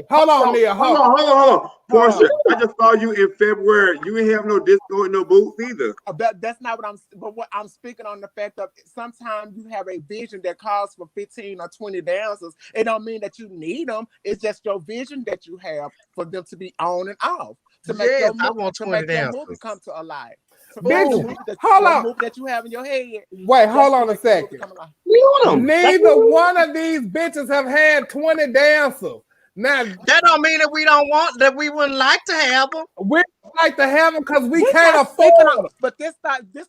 hold on, Neil. Hold on. Portia, I just saw you in February. You ain't have no disco and no boots either. That's not what what I'm speaking on the fact of sometimes you have a vision that calls for 15 or 20 dancers. It don't mean that you need them. It's just your vision that you have for them to be on and off. To make your movie come to a life. Bitch, hold on. Movie that you have in your head. Wait, hold on a second. Neither one of these bitches have had 20 dancers. Now that don't mean that we don't want that. We wouldn't like to have them. We like to have them because we can't afford them. But this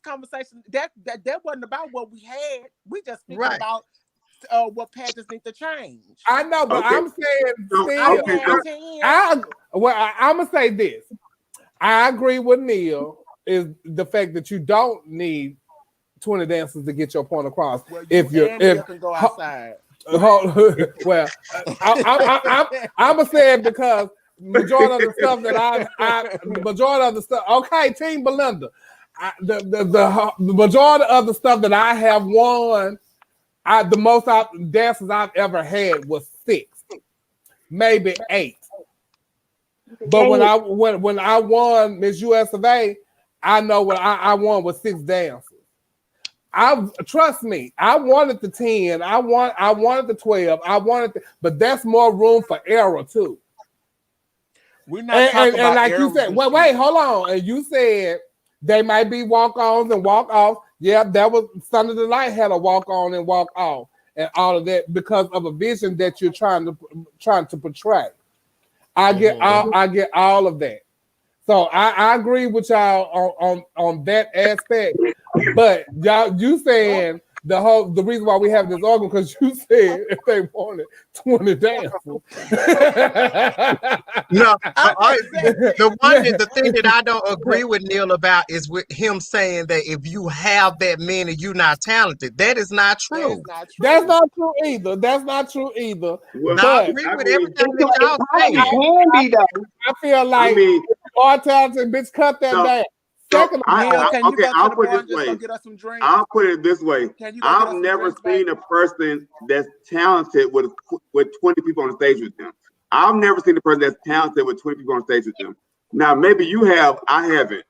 conversation that wasn't about what we had. We just speaking about what pageants need to change. I know, but I'm saying, I'm gonna say this. I agree with Neil. Is the fact that you don't need 20 dancers to get your point across. Well, you can go outside. Well, I'm gonna say it because majority of the stuff. Okay, Team Belinda. The majority of the stuff that I have won, the most dancers I've ever had was 6, maybe 8. But when I won Miss US of A, I know what I won with 6 dancers. Trust me, I wanted the 10, I wanted the 12, but that's more room for error too. We're not talking about like you said, wait, hold on. And you said they might be walk-ons and walk-offs. Yeah, that was Sunday Delight had a walk-on and walk-off and all of that because of a vision that you're trying to portray. I get all of that. So I agree with y'all on that aspect, but you saying the reason why we have this argument because you said if they wanted 20 dancers. No, the thing that I don't agree with Neil about is with him saying that if you have that many, you're not talented. That is not true. That's not true either. Well, I agree with everything that y'all saying. I feel like all talented bitch cut that down. I'll put it this way. I've never seen a person that's talented with 20 people on the stage with them. I've never seen a person that's talented with 20 people on stage with them. Now, maybe you have, I haven't.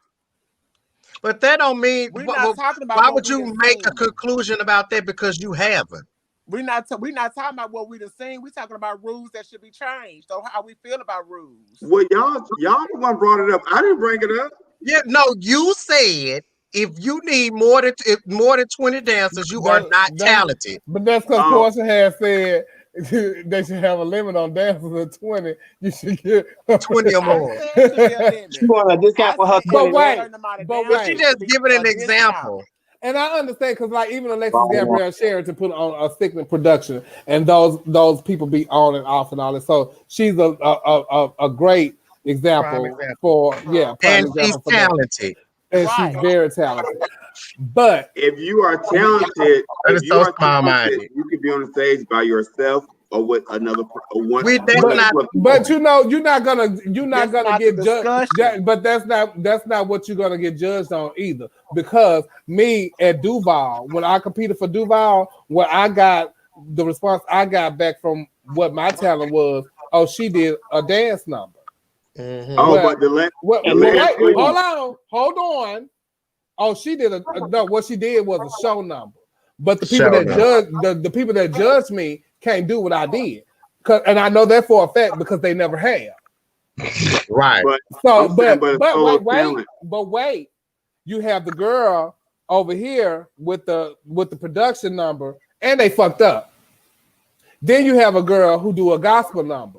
But that don't mean, why would you make a conclusion about that because you haven't? We're not talking about what we done seen. We're talking about rules that should be changed. So how we feel about rules. Well, y'all the one brought it up. I didn't bring it up. Yeah, no, you said if you need more than 20 dancers, you are not talented. But that's because Portia has said they should have a limit on dancers at 20. You should get 20 or more. She want a discount for her 20. But she just giving an example. And I understand because, like, even Alexis Gabrielle Sheraton put on a Stickland production, and those people be on and off and all that. So she's a great example for and she's talented, and she's very talented. But if you are talented, you can be on the stage by yourself or with another one. But you're not gonna get judged. But that's not what you're gonna get judged on either. Because me at Duval, when I competed for Duval, where I got the response I got back from what my talent was, she did a dance number. Mm-hmm. Hold on. She did what she did was a show number. But the people that judged me can't do what I did, and I know that for a fact because they never have. Right. But wait, you have the girl over here with the production number, and they fucked up. Then you have a girl who do a gospel number,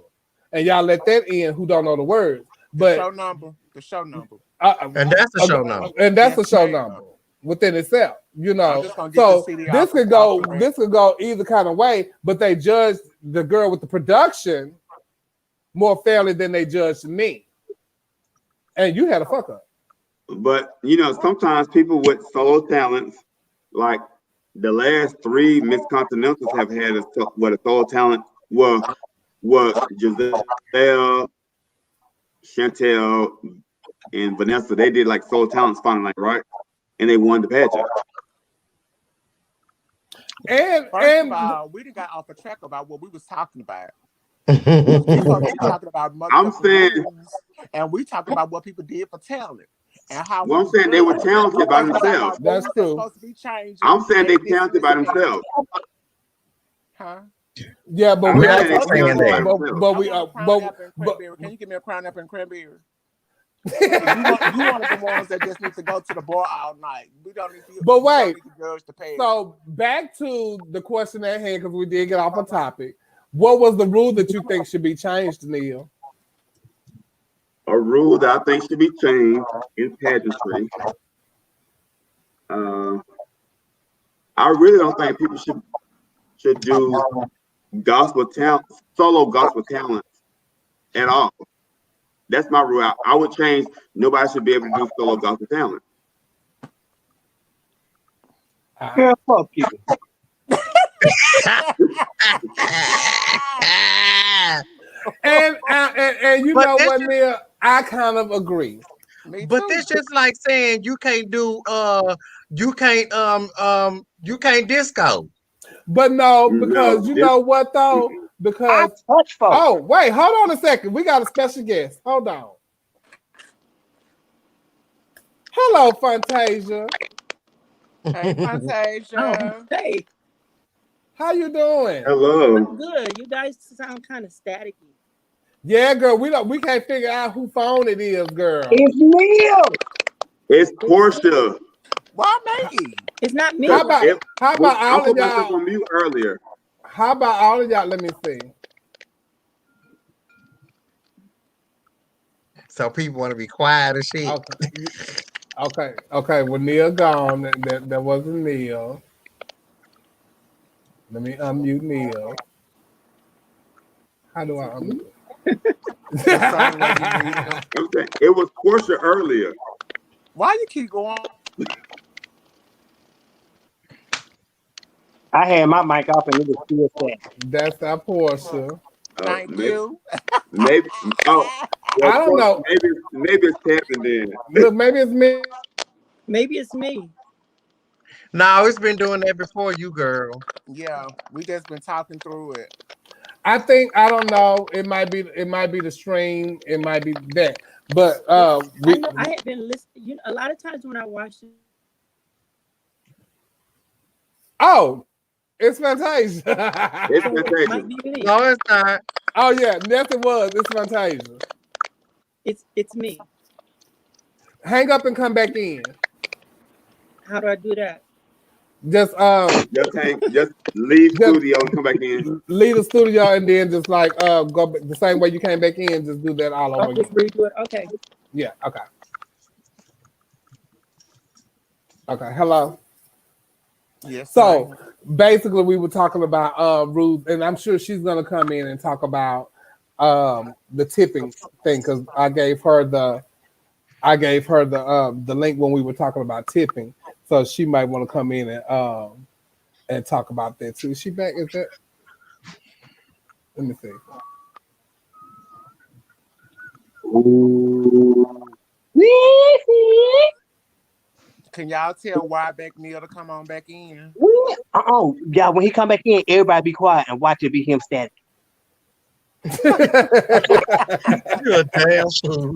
and y'all let that in who don't know the words. But the show number, and that's a show number, and that's a show number within itself. So this could go either kind of way, but they judged the girl with the production more fairly than they judged me. And you had a fuck up. But you know, sometimes people with solo talents, like the last 3 Miss Continentals have had a solo talent were Giselle, Chantel, and Vanessa. They did like solo talents finally, like, right? And they won the pageant. First of all, we done got off a track about what we was talking about. We supposed to be talking about I'm saying, rules, and we talking about what people did for talent and how. Well, I'm saying they were talented by themselves. That's true. Supposed to be changing. I'm saying they talented by themselves. Huh? Yeah, but we are talking can you give me a crown apple and cranberry? you one of the ones that just need to go to the bar all night. We don't need to. But wait, judge the page. So back to the question at hand, because we did get off a topic. What was the rule that you think should be changed, Neil? A rule that I think should be changed in pageantry. I really don't think people should do solo gospel talents at all. That's my rule. I would change. Nobody should be able to do solo gospel talent. Girl, fuck you. and you know what, Neil? I kind of agree. But this just like saying you can't do you can't disco. But no, because you know what though? Because oh wait, hold on a second. We got a special guest. Hold on. Hello, Fantasia. Hey, Fantasia. Oh, hey. How you doing? Hello. I'm good. You guys sound kind of staticky. Yeah, girl. We can't figure out whose phone it is, girl. It's Neil. It's Portia. Why me? It's not me. How about all of y'all? On mute earlier. How about all of y'all? Let me see. So people want to be quiet and shit. Okay. Well, Neil gone. That wasn't Neil. Let me unmute Neil. How do I unmute? It was Portia earlier. Why you keep going? I had my mic off and it was still set. That's our Portia. Thank you. Maybe. Oh, well, I don't know. Maybe it's Kevin then. Look, maybe it's me. Maybe it's me. No, it's been doing that before you, girl. Yeah, we just been talking through it. I don't know. It might be the stream. It might be that. But I had been listening. You know, a lot of times when I watch it. Oh, it's Fantasia. It's Fantasia. No, it's not. Oh yeah, yes it was. It's Fantasia. It's me. Hang up and come back in. How do I do that? Just leave studio and come back in. Leave the studio and then just like go the same way you came back in. Just do that all over again. Just redo it. Okay. Yeah. Okay. Okay. Hello. Yes. So basically, we were talking about rules, and I'm sure she's gonna come in and talk about the tipping thing because I gave her the link when we were talking about tipping. So she might want to come in and talk about that too. Is she back? Is that? Let me see. Can y'all tell why back Neil to come on back in? Yeah, when he come back in, everybody be quiet and watch it be him static. You're a damn fool.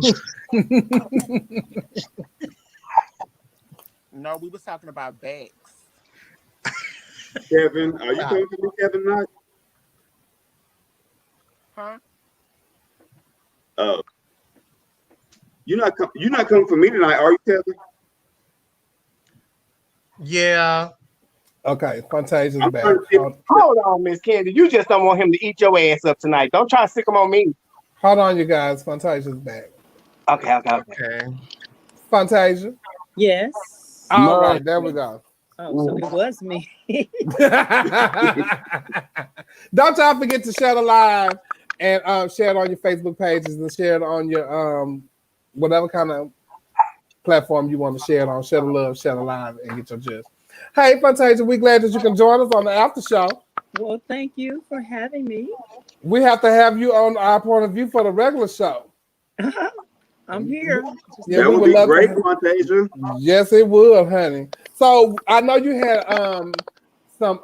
No, we was talking about backs. Kevin, are you talking to me, Kevin? Not? Huh? Oh. You're not coming for me tonight, are you, Kevin? Yeah. Okay, Fantasia's back. Hold on, Miss Candy. You just don't want him to eat your ass up tonight. Don't try to stick him on me. Hold on, you guys. Fantasia's back. Okay. Fantasia. Yes. All right, there we go. Oh, so it was me. Don't y'all forget to share the live and share it on your Facebook pages and share it on your whatever kind of platform you want to share it on. Share the love, share the live, and get your gist. Hey, Fantasia, we're glad that you can join us on the after show. Well, thank you for having me. We have to have you on our point of view for the regular show. I'm here. Yeah, that we would be love great, Fantasia. Yes, it would, honey. So I know you had some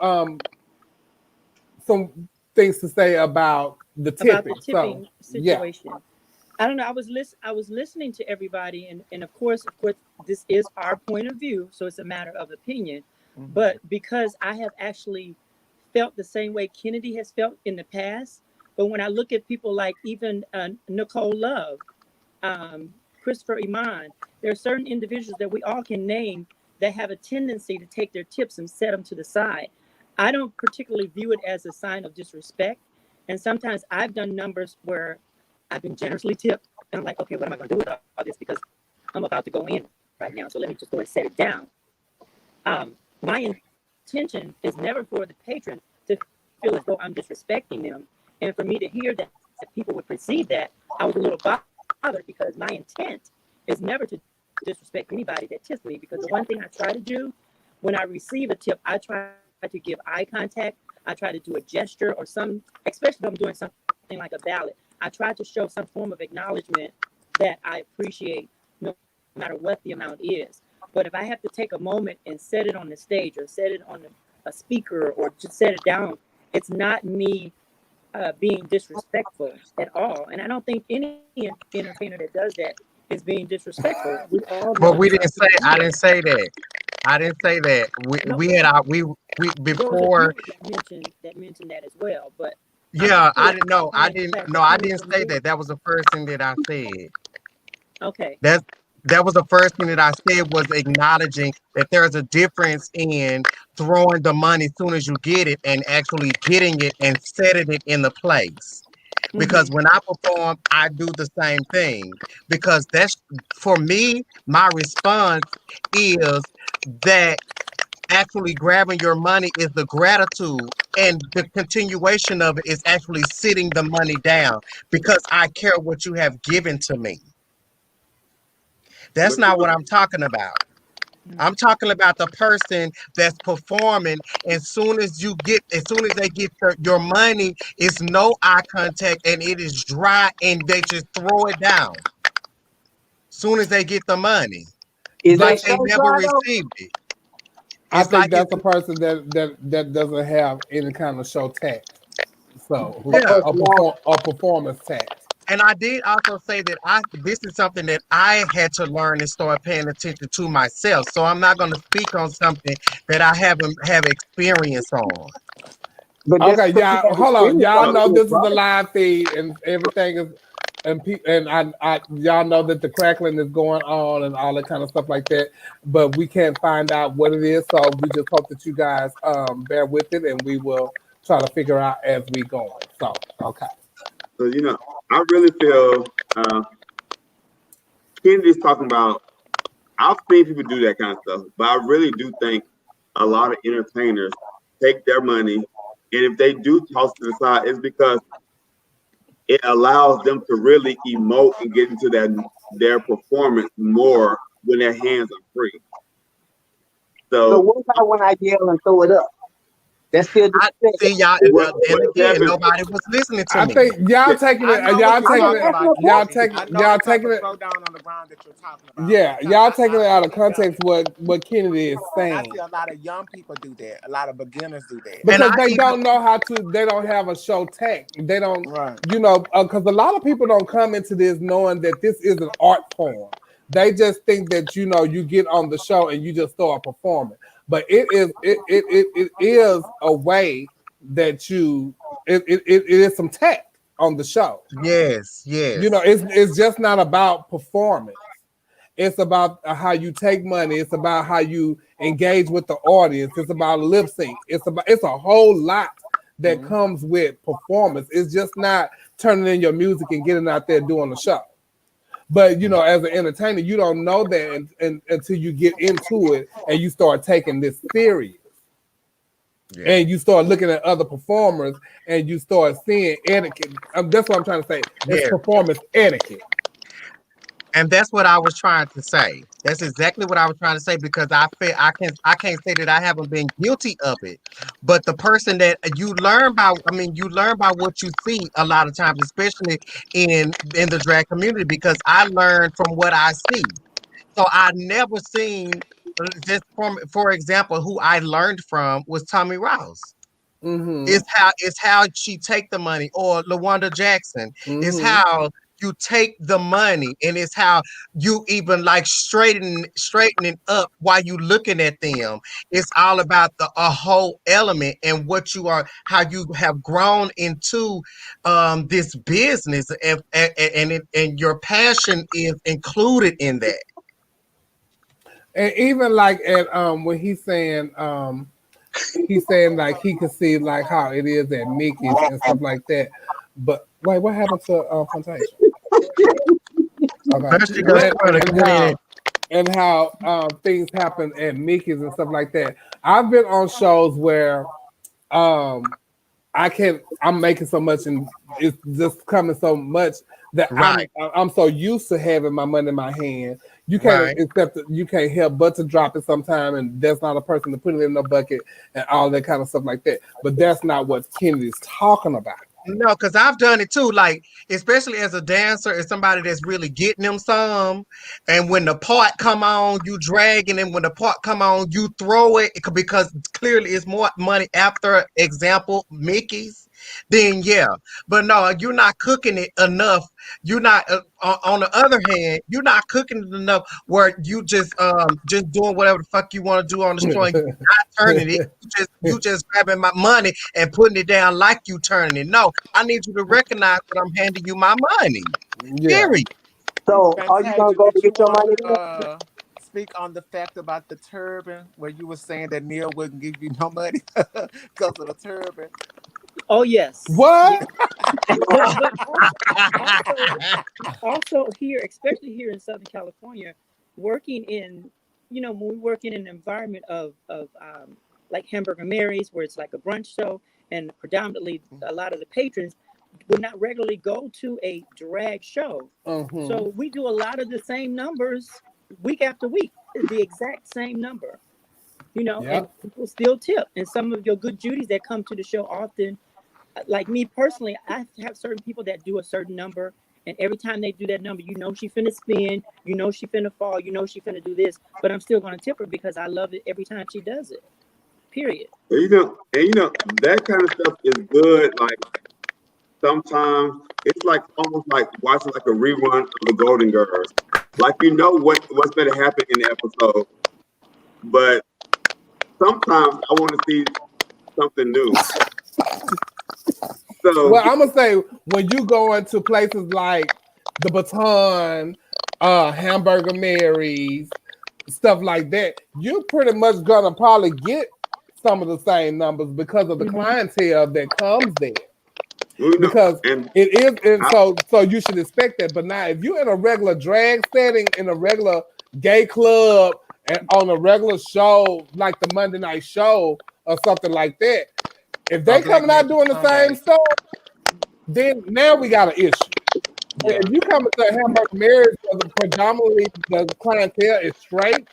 things to say about the tipping. Situation. Yeah. I don't know. I was listening to everybody, and of course, this is our point of view, so it's a matter of opinion. Mm-hmm. But because I have actually felt the same way Kennedy has felt in the past, but when I look at people like even Nicole Love, Christopher Iman, there are certain individuals that we all can name that have a tendency to take their tips and set them to the side. I don't particularly view it as a sign of disrespect. And sometimes I've done numbers where I've been generously tipped. And I'm like, okay, what am I going to do with all this? Because I'm about to go in right now. So let me just go and set it down. My intention is never for the patron to feel as though I'm disrespecting them. And for me to hear that people would perceive that, I was a little bothered because my intent is never to disrespect anybody that tips me. Because the one thing I try to do when I receive a tip, I try to give eye contact. I try to do a gesture or especially if I'm doing something like a ballot, I try to show some form of acknowledgement that I appreciate no matter what the amount is. But if I have to take a moment and set it on the stage or set it on a speaker or just set it down, it's not me being disrespectful at all. And I don't think any entertainer that does that is being disrespectful. But we didn't say, I didn't say that. I didn't say that. We before that mentioned that as well. But yeah, I didn't know. I didn't say that. That was the first thing that I said. Okay. That was the first thing that I said, was acknowledging that there's a difference in throwing the money as soon as you get it and actually getting it and setting it in the place. Because when I perform, I do the same thing. Because that's, for me, my response is that actually grabbing your money is the gratitude, and the continuation of it is actually sitting the money down because I care what you have given to me. That's not what I'm talking about. I'm talking about the person that's performing. As soon as they get your money, it's no eye contact and it is dry and they just throw it down. Soon as they get the money, is like they never received it. I think that's a person that doesn't have any kind of show tact. So a performance tact. And I did also say that this is something that I had to learn and start paying attention to myself. So I'm not going to speak on something that I haven't have experience on. Okay, y'all, hold on. Y'all know this is a live feed and everything is, and I y'all know that the crackling is going on and all that kind of stuff like that. But we can't find out what it is, so we just hope that you guys bear with it, and we will try to figure out as we go. So okay. So I really feel Kennedy's talking about. I've seen people do that kind of stuff, but I really do think a lot of entertainers take their money, and if they do toss it to the side, it's because it allows them to really emote and get into their performance more when their hands are free. So what about when I yell and throw it up? That's still see y'all. Again, nobody was listening to me. I think y'all taking it. Y'all taking it. Slow down on the ground that you're talking about. Yeah, y'all taking it out of context. What Kennedy is saying. I see a lot of young people do that. A lot of beginners do that because they don't know how to. They don't have a show tact. They don't. Because a lot of people don't come into this knowing that this is an art form. They just think that you get on the show and you just start performing. But it is a way that it is some tact on the show. Yes. It's just not about performance. It's about how you take money. It's about how you engage with the audience. It's about lip sync. It's a whole lot that comes with performance. It's just not turning in your music and getting out there doing the show. But as an entertainer, you don't know that until you get into it and you start taking this serious. Yeah. And you start looking at other performers and you start seeing etiquette. That's what I'm trying to say. It's performance etiquette. And that's what I was trying to say. That's exactly what I was trying to say because I feel I can't say that I haven't been guilty of it. But the person that you learn by what you see a lot of times, especially in the drag community, because I learn from what I see. So I never seen just for example, who I learned from was Tommy Rouse. Mm-hmm. It's how she take the money, or LaWanda Jackson. Mm-hmm. It's how you take the money, and it's how you even like straightening up while you looking at them. It's all about a whole element and what you are, how you have grown into this business, and your passion is included in that. And even like at when he's saying like he could see like how it is at Mickey's and stuff like that. But wait, what happened to Fantasia? Okay. And how things happen at Mickey's and stuff like that. I've been on shows where I'm making so much and it's just coming so much that I'm so used to having my money in my hand. You can't you can't help but to drop it sometime, and there's not a person to put it in the bucket and all that kind of stuff like that. But that's not what Kennedy's talking about. No, because I've done it too. Like, especially as a dancer and somebody that's really getting them some. And when the part come on, you dragging, and when the part come on, you throw it because clearly it's more money after example Mickey's. Then yeah, but no, you're not cooking it enough. You're not. On the other hand, you're not cooking it enough where you just doing whatever the fuck you want to do on the straw. You're not turning it. You just grabbing my money and putting it down like you turning it. No, I need you to recognize that I'm handing you my money. Yeah. Period. So are you gonna go get your money? Speak on the fact about the turban where you were saying that Neil wouldn't give you no money because of the turban. Oh yes. What? But also here, especially here in Southern California, working in, when we work in an environment of like Hamburger Mary's, where it's like a brunch show, and predominantly a lot of the patrons would not regularly go to a drag show. Mm-hmm. So we do a lot of the same numbers week after week, the exact same number, and people still tip. And some of your good Judies that come to the show often, like me personally, I have certain people that do a certain number, and every time they do that number, she finna spin, she finna fall, she finna do this, but I'm still gonna tip her because I love it every time she does it. Period. And that kind of stuff is good. Like sometimes it's like almost like watching like a rerun of the Golden Girls. Like what's going to happen in the episode, but sometimes I want to see something new. So, well, I'm gonna say when you go into places like the Baton, Hamburger Mary's, stuff like that, you're pretty much gonna probably get some of the same numbers because of the clientele that comes there. Because it is, and so you should expect that. But now, if you're in a regular drag setting, in a regular gay club, and on a regular show like the Monday night show or something like that, if they coming out doing the same stuff, then now we got an issue. But if you come to Hamburger Mary's, predominantly the clientele is straight,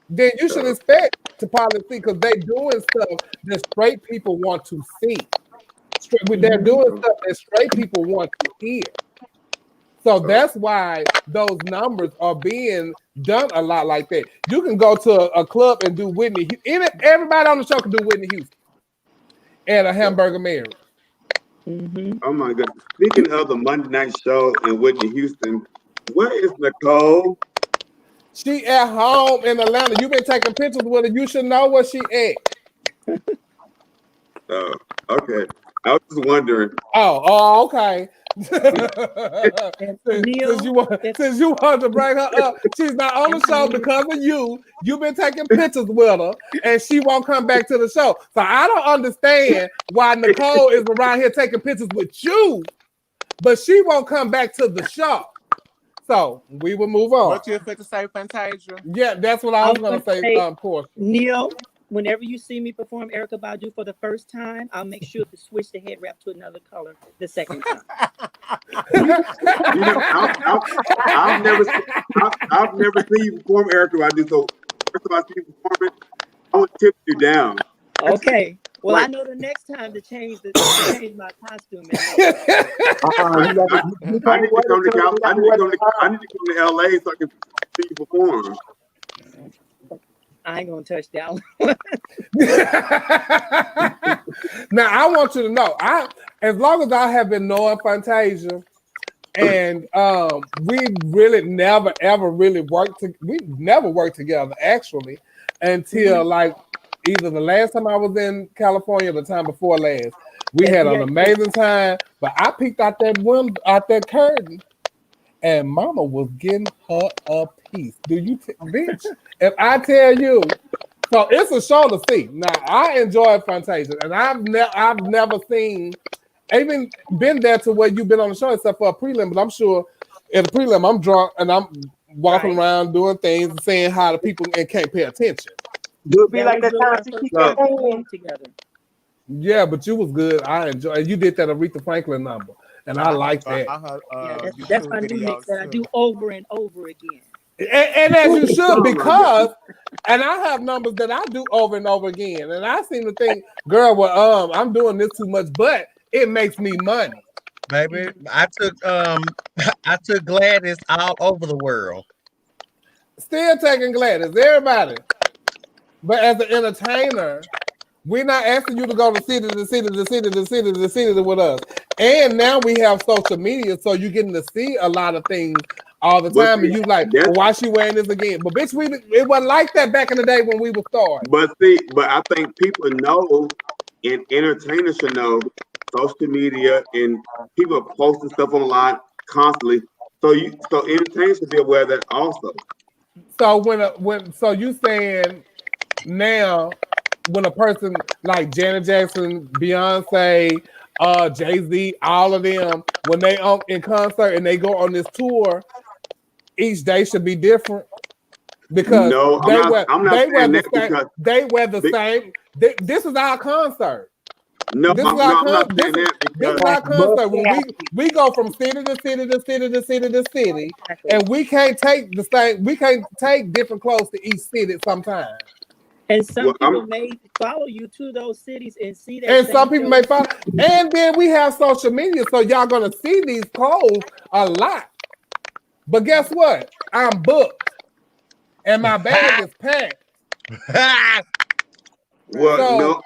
then you should expect to probably see, because they doing stuff that straight people want to see. They're doing stuff that straight people want to hear. So that's why those numbers are being done a lot like that. You can go to a club and do Whitney. Everybody on the show can do Whitney Houston at a Hamburger Mary's. Mm-hmm. Oh my God! Speaking of the Monday night show in Whitney Houston, where is Nicole? She at home in Atlanta. You've been taking pictures with her. You should know where she at. Oh, okay. I was just wondering. Oh, okay. Since you want to bring her up, she's not on the show because of you. You've been taking pictures with her, and she won't come back to the show. So I don't understand why Nicole is around here taking pictures with you, but she won't come back to the show. So we will move on. What you expect to say, Fantasia? Yeah, that's what I was going to say. Portia. Neil, whenever you see me perform Erykah Badu for the first time, I'll make sure to switch the head wrap to another color the second time. I've never seen you perform Erykah Badu. So first time I see you perform it, I would tip you down. Okay. Well, I know the next time to change my costume. I need to come to LA so I can see you perform. I ain't gonna touch that one. Now I want you to know, as long as I have been knowing Fantasia, and we really never ever really we never worked together actually until like either the last time I was in California or the time before last. We had an amazing time, but I peeked out that curtain, and Mama was getting her a piece. Do you, bitch? If I tell you, so it's a show to see. Now I enjoy Fantasia, and I've never seen, even been there to where you've been on the show except for a prelim. But I'm sure at the prelim I'm drunk and I'm walking around doing things and saying hi to people and can't pay attention. Do it be like that time together. Yeah, but you was good. I enjoy. You did that Aretha Franklin number, and I like that. That's my new mix that I do over and over again. And as you should, because, and I have numbers that I do over and over again, and I seem to think, girl, well, I'm doing this too much, but it makes me money. Baby, I took Gladys all over the world. Still taking Gladys, everybody. But as an entertainer, we're not asking you to go to city with us. And now we have social media, so you're getting to see a lot of things all the time, and you like, well, why she wearing this again? But bitch, it wasn't like that back in the day when we were starting. But I think people know, and entertainers should know, social media and people are posting stuff online constantly. So entertainers should be aware of that also. So so you saying now when a person like Janet Jackson, Beyonce, Jay-Z, all of them, when they in concert and they go on this tour, each day should be different because they wear the same. This is our concert. No, this is our concert. When we go from city to city to city to city to city, and we can't take the same. We can't take different clothes to each city sometimes. And some people may follow you to those cities and see that. And some people may follow. And then we have social media, so y'all gonna see these clothes a lot. But guess what? I'm booked, and my bag is packed. Well, so no,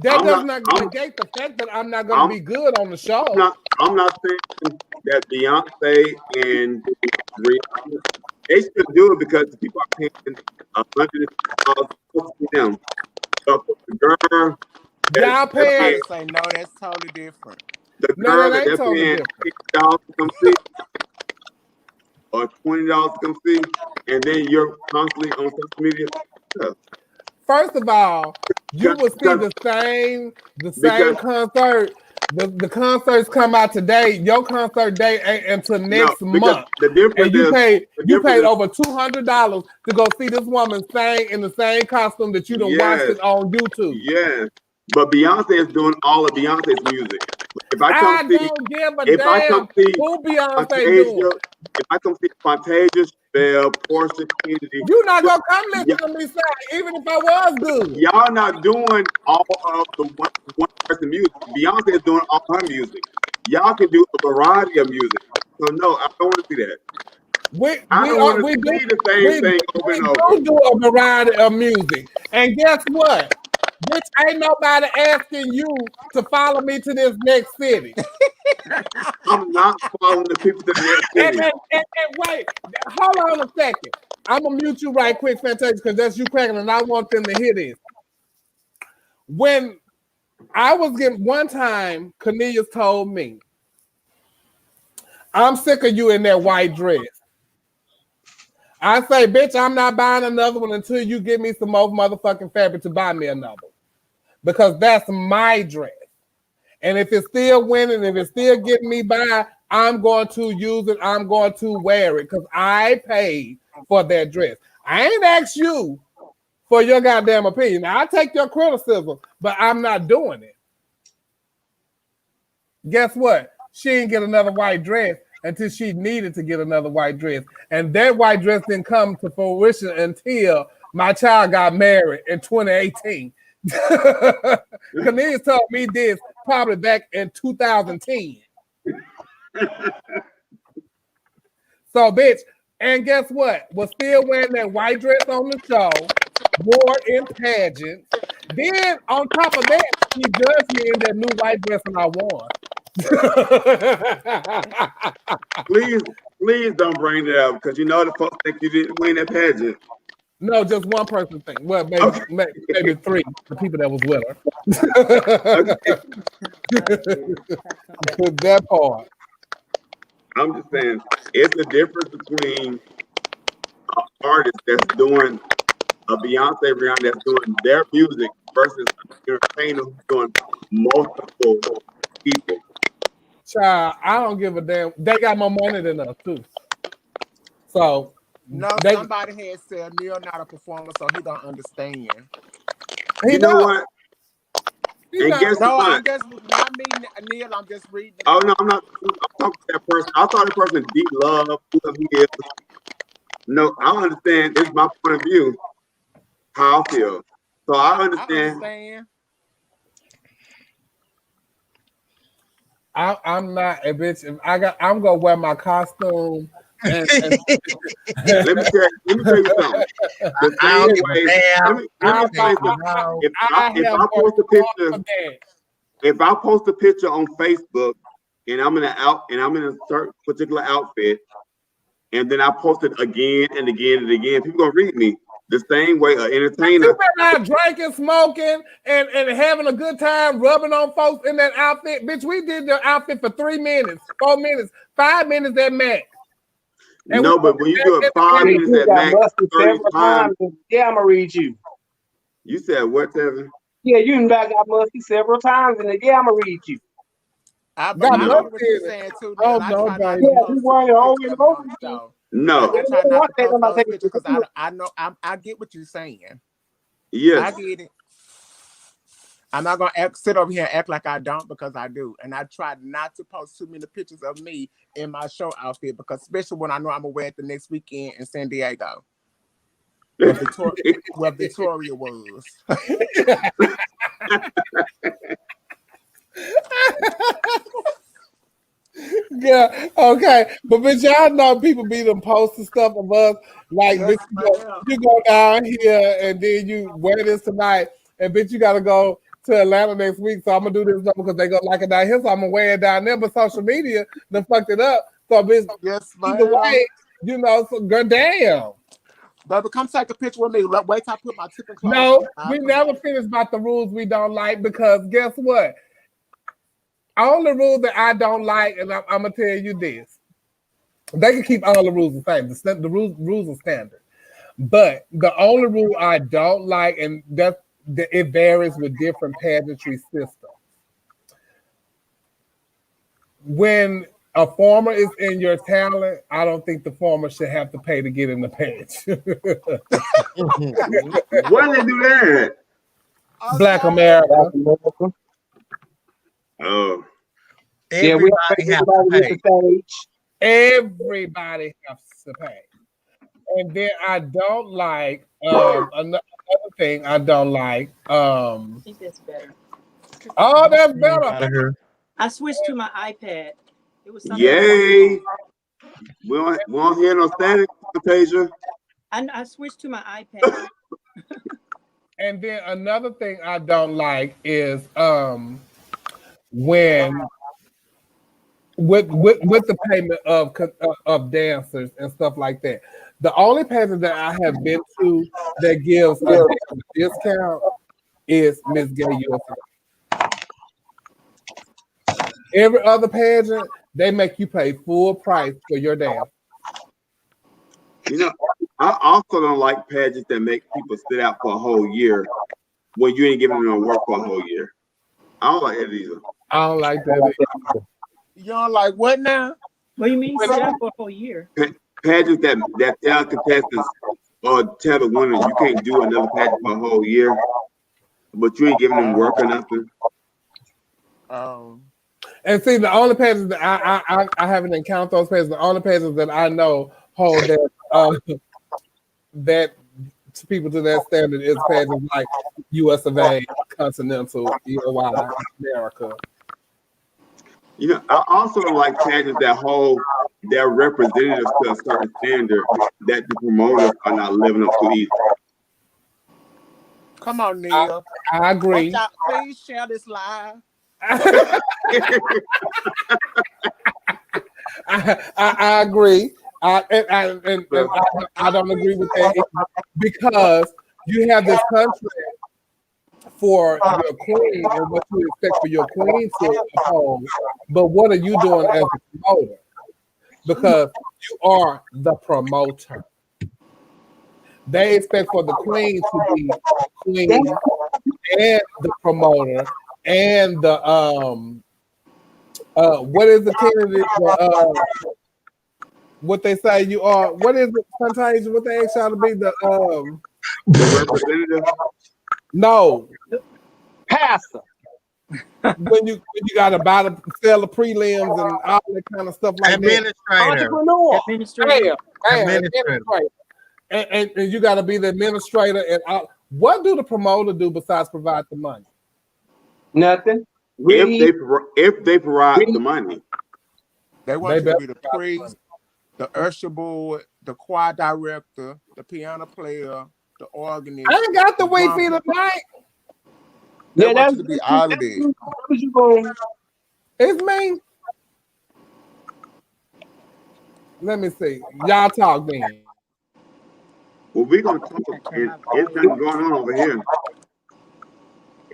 that does not negate the fact that I'm not going to be good on the show. I'm not saying that Beyonce and Rihanna, they should do it because the people are paying $100 to them. So the girl, y'all paying? Say no, that's totally different. The girl that they're paying $50 to come see, or $20 to come see, and then you're constantly on social media. First of all, you will see the same concert. The concerts come out today. Your concert day ain't until next month. The difference and you paid over $200 to go see this woman sing in the same costume that you done watched it on YouTube. Yes, but Beyonce is doing all of Beyonce's music. If I come see who Beyonce doing. If I come see Fantasia, Bell, Portia, Kennedy, you're not gonna come listen to me sing, even if I was good. Y'all not doing all of the one person music. Beyonce is doing all her music. Y'all can do a variety of music. So no, I don't want to see that. I don't want to see the same thing over and over. We do a variety of music, and guess what? Bitch, ain't nobody asking you to follow me to this next city. I'm not following the people to the next city. And wait, hold on a second. I'm gonna mute you right quick, Fantasia, because that's you cracking, and I want them to hear this. When I was getting one time, Cornelius told me, I'm sick of you in that white dress. I say, bitch, I'm not buying another one until you give me some more motherfucking fabric to buy me another one. Because that's my dress. And if it's still winning, if it's still getting me by, I'm going to use it. I'm going to wear it because I paid for that dress. I ain't asked you for your goddamn opinion. Now, I take your criticism, but I'm not doing it. Guess what? She didn't get another white dress until she needed to get another white dress. And that white dress didn't come to fruition until my child got married in 2018. Cornelius told me this probably back in 2010. So, bitch, and guess what? Was still wearing that white dress on the show, wore in pageants. Then, on top of that, he judged me in that new white dress and I won. Please don't bring that up because you know the folks think you didn't win that pageant. No, just one person thing. Well, maybe three, the people that was with her. That part. I'm just saying, it's the difference between an artist that's doing a Beyonce Rihanna that's doing their music versus an entertainer who's doing multiple people. Child, I don't give a damn. They got more money than us too. So somebody had said Neil not a performer, so he don't understand. You know what? And guess what? I'm just not me, Neil. I'm just reading. Oh no, I'm not. I'm talking to that person. I thought the person deep love who he is. No, I understand. It's my point of view. How I feel. So I understand. I'm not a bitch. I'm gonna wear my costume. And let me tell you something. If I post a picture on Facebook and I'm in a certain particular outfit, and then I post it again and again and again, people gonna read me the same way an entertainer. You been out drinking, smoking, and having a good time, rubbing on folks in that outfit. Bitch, we did your outfit for 3 minutes, 4 minutes, 5 minutes at max. And no, but when you do it 5 minutes at max, 30 times. Yeah, I'm gonna read you. You said what, Tevin? Yeah, you and I got musty several times, and yeah, I'm gonna read you. I know what you're saying too. Oh no, baby. Yeah, you weren't always over. No, I try not to post those pictures because I know I get what you're saying. Yes, I get it. I'm not gonna sit over here and act like I don't because I do, and I try not to post too many pictures of me in my show outfit because especially when I know I'm gonna wear it the next weekend in San Diego, where Victoria was. Yeah, okay, but y'all know people be them posting stuff of us like Yes, you go down here and then you wear this tonight, and bitch you gotta go to Atlanta next week, so I'm gonna do this because they gonna like it down here, so I'm gonna wear it down there. But social media done fucked it up, so bitch, either way, you know, so goddamn. Baby, come take a picture with me. Wait till I put my tipping clothes. No, we never finished about the rules we don't like because guess what? Only rule that I don't like, and I'm gonna tell you this: they can keep all the rules the same. The rules are standard, but the only rule I don't like, and it varies with different pageantry systems. When a former is in your talent, I don't think the former should have to pay to get in the page. Why do they do that? Black America. Oh. Everybody has to pay. Everybody has to pay. And then I don't like another thing I don't like. I think that's better. Oh, that's better. I switched to my iPad. It was something. Yay! We don't hear no static, Pageant. I switched to my iPad. And then another thing I don't like is when with the payment of dancers and stuff like that. The only pageant that I have been to that gives a discount is Miss Gay USA. Every other pageant, they make you pay full price for your dance. You know, I also don't like pageants that make people sit out for a whole year when you ain't giving them no work for a whole year. I don't like that either. I don't like that either. You don't like what now? What do you mean sit out for a whole year? Pageants that tell contestants or tell the winner you can't do another pageant for a whole year, but you ain't giving them work or nothing. And see, the only pages that I haven't encountered those pages. The only pages that I know hold that that to people to that standard is pages like U.S. of A, Continental, EOY, America. You know, I also don't like pageants that hold their representatives to a certain standard that the promoters are not living up to either. Come on, Neil. I agree. Please share this live. I agree. I don't agree with that because you have this contract for your queen and what you expect for your queen to uphold, but what are you doing as a promoter? Because you are the promoter. They expect for the queen to be queen and the promoter and the what is the candidate? What they say you are? What is it? Sometimes what they ask y'all to be the representative. No, pastor. When you gotta buy the sell the prelims and all that kind of stuff like Administrator. that. Administrator. Administrator. And you gotta be the administrator. And what do the promoter do besides provide the money? Nothing. If they provide the money, they want you to be the priest, the usher board, the choir director, the piano player, the organist. I ain't got the wait for tonight. They want you to be all of this. It's me. Let me see. Y'all talk then. Well, we're gonna talk. It's nothing going on over here.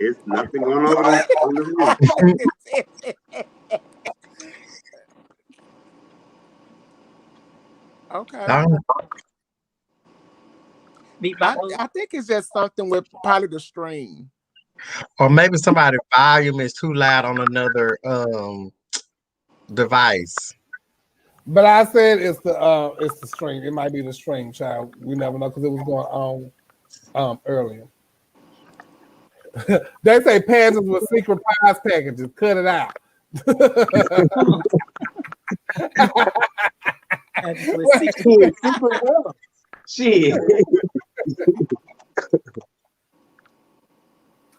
It's nothing going on over there. Okay. I think it's just something with probably the stream. Or maybe somebody's volume is too loud on another device. But I said it's the string. It might be the string, child. We never know because it was going on earlier. They say pageants with secret prize packages. Cut it out. Shit.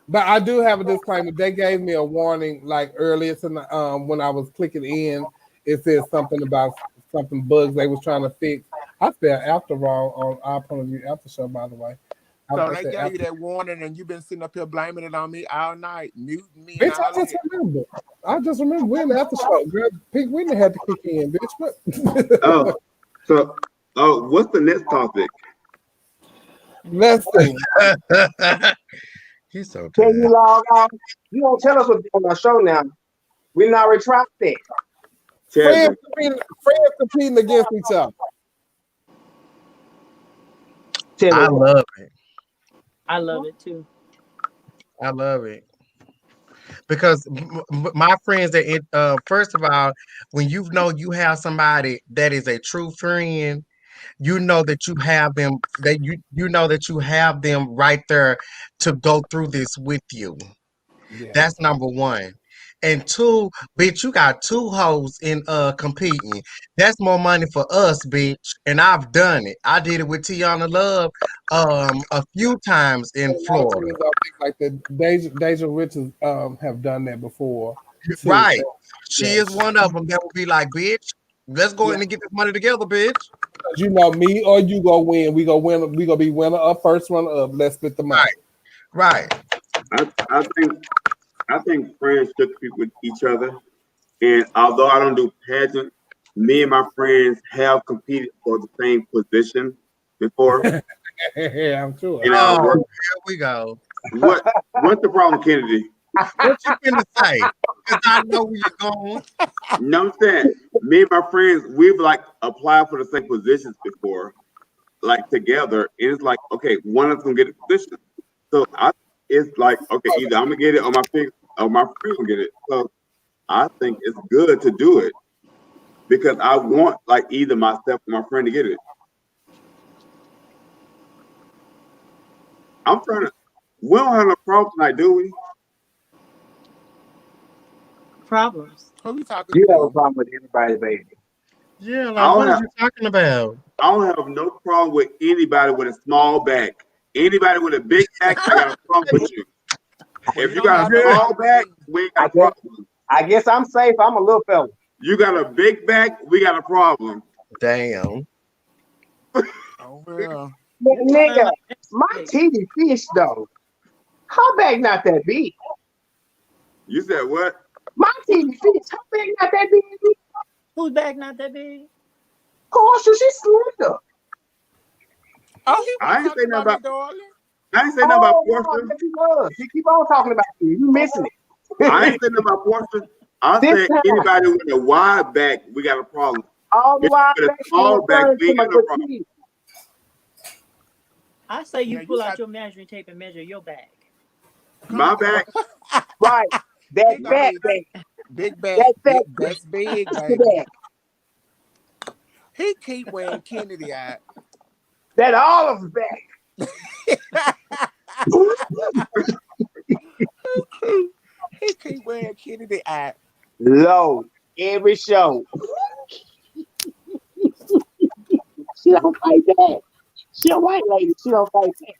But I do have a disclaimer. They gave me a warning like earlier tonight when I was clicking in. It said something about something bugs they was trying to fix. I spelled after wrong on our point of view after show, by the way. So they gave you that warning, and you've been sitting up here blaming it on me all night, muting me. Bitch, I just remember when after show, girl, Pink Whitney had to kick in, bitch. What? What's the next topic? Let's see. He's so tired. You log on. You don't tell us what's on our show now. We're not retracted. Friends competing against each other. I love it. I love it too. I love it. Because my friends that first of all, when you know you have somebody that is a true friend, you know that you have them, that you know that you have them right there to go through this with you. Yeah. That's number one. And two, bitch, you got two hoes in competing. That's more money for us, bitch. And I've done it. I did it with Tiana Love a few times in Florida. Like the Deja Richards have done that before. Too. Right. She is one of them that will be like, bitch, let's go in and get this money together, bitch. You know, me or you gonna win. We gonna win. We gonna be winner up, first runner up. Let's split the money. Right. I think friends should compete with each other. And although I don't do pageant, me and my friends have competed for the same position before. Yeah, I'm sure. Here we go. What's the problem, Kennedy? What you gonna say? Because I know where you're going. No, I'm saying me and my friends, we've like applied for the same positions before, like together. And it's like, okay, one of us gonna get a position. So it's like, okay, either I'm gonna get it or my friend gonna get it. So I think it's good to do it because I want like either myself or my friend to get it. I'm trying to. We don't have no problem tonight, do we? Problems. Who you talking You have a to? problem with everybody, baby. Yeah, like what are you talking about? I don't have no problem with anybody with a small back. Anybody with a big back, I got a problem with you. Well, If you got a small back, we ain't got a problem. I guess I'm safe. I'm a little fella. You got a big back, we got a problem. Damn. Oh well. Nigga, my titty fish though. Her back not that big. You said what? My titty fish. Her back not that big. Whose back not that big? Portia, she's slender. Oh, he I ain't say nothing about. darling. I ain't say nothing about No, Portia. yes, he was. He keep on talking about you. You missing it. I ain't saying nothing about Portia. I This said time. anybody with a wide back, we got a problem. All the while With a small back, we ain't got no problem. I say you Yeah, pull you out got- your measuring tape and measure your back. My back. Right. That back, Big back. That That's big, baby. back. He keep wearing Kennedy out. That all of his back. He keep wearing Kennedy out. Low. Every show. She don't fight that. She a white lady. She don't fight that.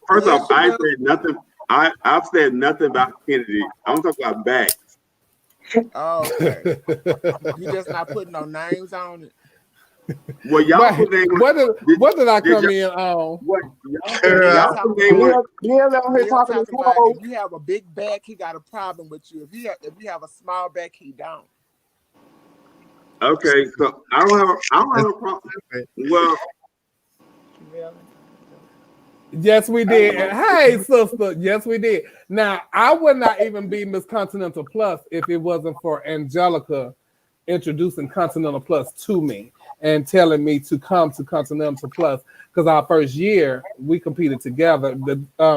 First off, I ain't said nothing. I've said nothing about Kennedy. I'm talking about back. Oh, okay. You just not putting no names on it. Well, y'all put names. What did I come in on? What? Y'all Y'all put names on. talking about if you have a big back, he got a problem with you. If you have a small back, he don't. Okay, so I don't have a problem. Well, yes, we did. And hey, sister, yes, we did. Now, I would not even be Miss Continental Plus if it wasn't for Angelica introducing Continental Plus to me and telling me to come to Continental Plus. Because our first year, we competed together.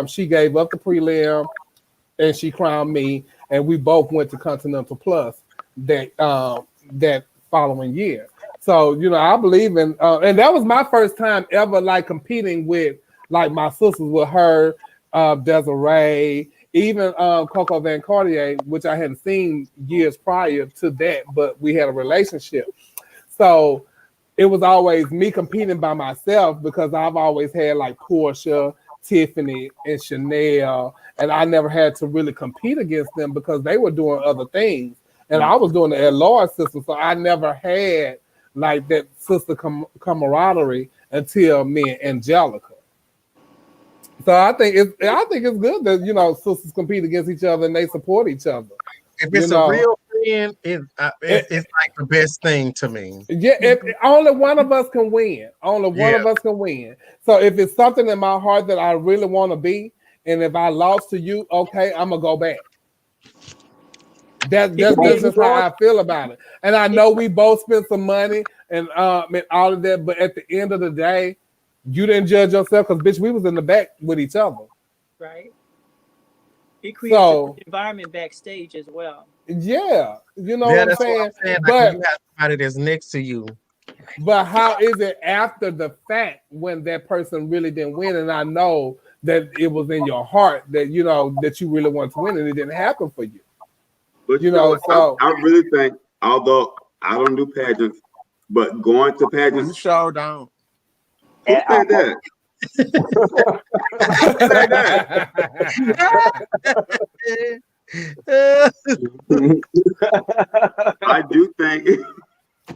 She gave up the prelim and she crowned me, and we both went to Continental Plus that following year. So, I believe in, and that was my first time ever like competing with like my sisters with her, Desiree, even Coco Van Cartier, which I hadn't seen years prior to that, but we had a relationship. So it was always me competing by myself because I've always had like Portia, Tiffany, and Chanel, and I never had to really compete against them because they were doing other things. And I was doing the at-large system, so I never had like that sister camaraderie until me and Angelica. So I think it's good that sisters compete against each other and they support each other. If it's a real friend, it's like the best thing to me. Yeah, only one of us can win. Only one of us can win. So if it's something in my heart that I really want to be, and if I lost to you, okay, I'm gonna go back. That's just how I feel about it. And I know we both spent some money and all of that, but at the end of the day, you didn't judge yourself because bitch, we was in the back with each other. Right. It creates an environment backstage as well. Yeah, what I'm saying. But you have somebody that's next to you. But how is it after the fact when that person really didn't win, and I know that it was in your heart that that you really wanted to win, and it didn't happen for you. But so I really think, although I don't do pageants, but going to pageants, you sure don't. Who said that? Who said that? I do think.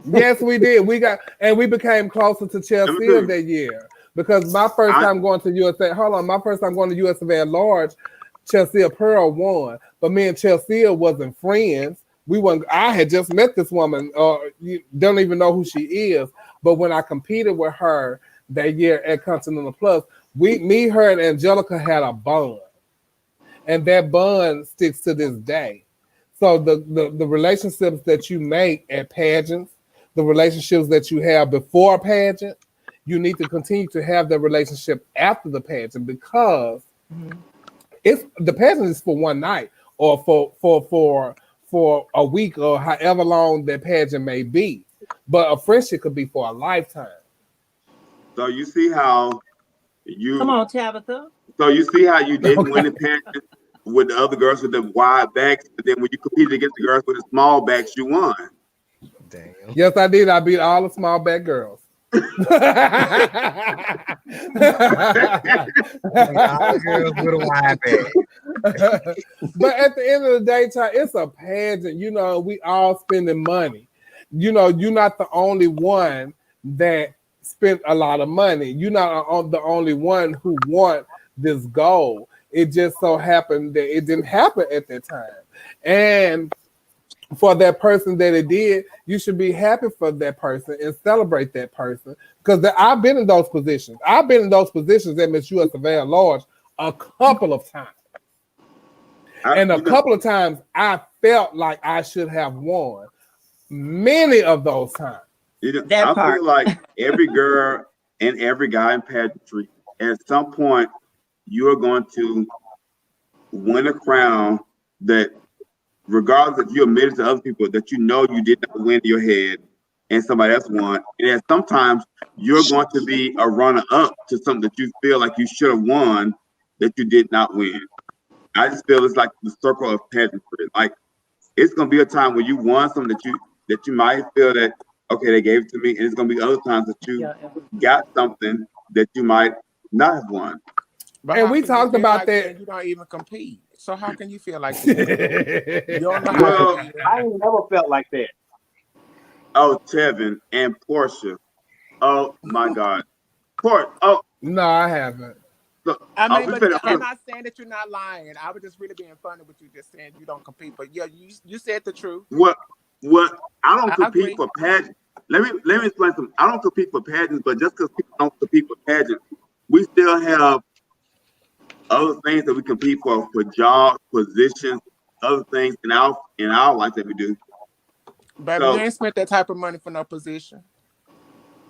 Yes, we did. We became closer to Chelsea that year because my first time going to USA. Hold on, my first time going to USA at large, Chelsea Pearl won, but me and Chelsea wasn't friends. I had just met this woman. You don't even know who she is. But when I competed with her that year at Continental Plus, me, her, and Angelica had a bond, and that bond sticks to this day. So the relationships that you make at pageants, the relationships that you have before a pageant, you need to continue to have that relationship after the pageant because the pageant is for one night or for a week or however long that pageant may be, but a friendship could be for a lifetime. So you see how Come on, Tabitha. So you see how you didn't win the pageant with the other girls with the wide backs, but then when you competed against the girls with the small backs, you won. Damn. Yes, I did. I beat all the small back girls. All girls with a wide bag. But at the end of the day, it's a pageant. You know, we all spending money. You know, you're not the only one that spent a lot of money. You're not the only one who want this goal. It just so happened that it didn't happen at that time. And for that person that it did, you should be happy for that person and celebrate that person. Because I've been in those positions. I've been in those positions at Miss US Savannah Large a couple of times. And a couple of times I felt like I should have won. Many of those times. I feel like every girl and every guy in pageantry, at some point, you are going to win a crown that, regardless if you admit it to other people, that you know you did not win in your head and somebody else won. And then sometimes you're going to be a runner-up to something that you feel like you should have won that you did not win. I just feel it's like the circle of pageantry. Like, it's going to be a time where you won something that you might feel that, okay, they gave it to me. And it's going to be other times that you got something that you might not have won. But and we talked about that. You don't even compete. So how can you feel like that? You don't know well, I ain't never felt like that. Oh, Tevin and Portia. Oh my God. No, I haven't. I mean, but I'm not saying that you're not lying. I was just really being funny with you, just saying you don't compete. But yeah, you said the truth. What I don't compete for pageants. Let me explain something. I don't compete for pageants, but just because people don't compete for pageants, we still have other things that we compete for jobs, positions, other things in our life that we do. Baby, you ain't spent that type of money for no position.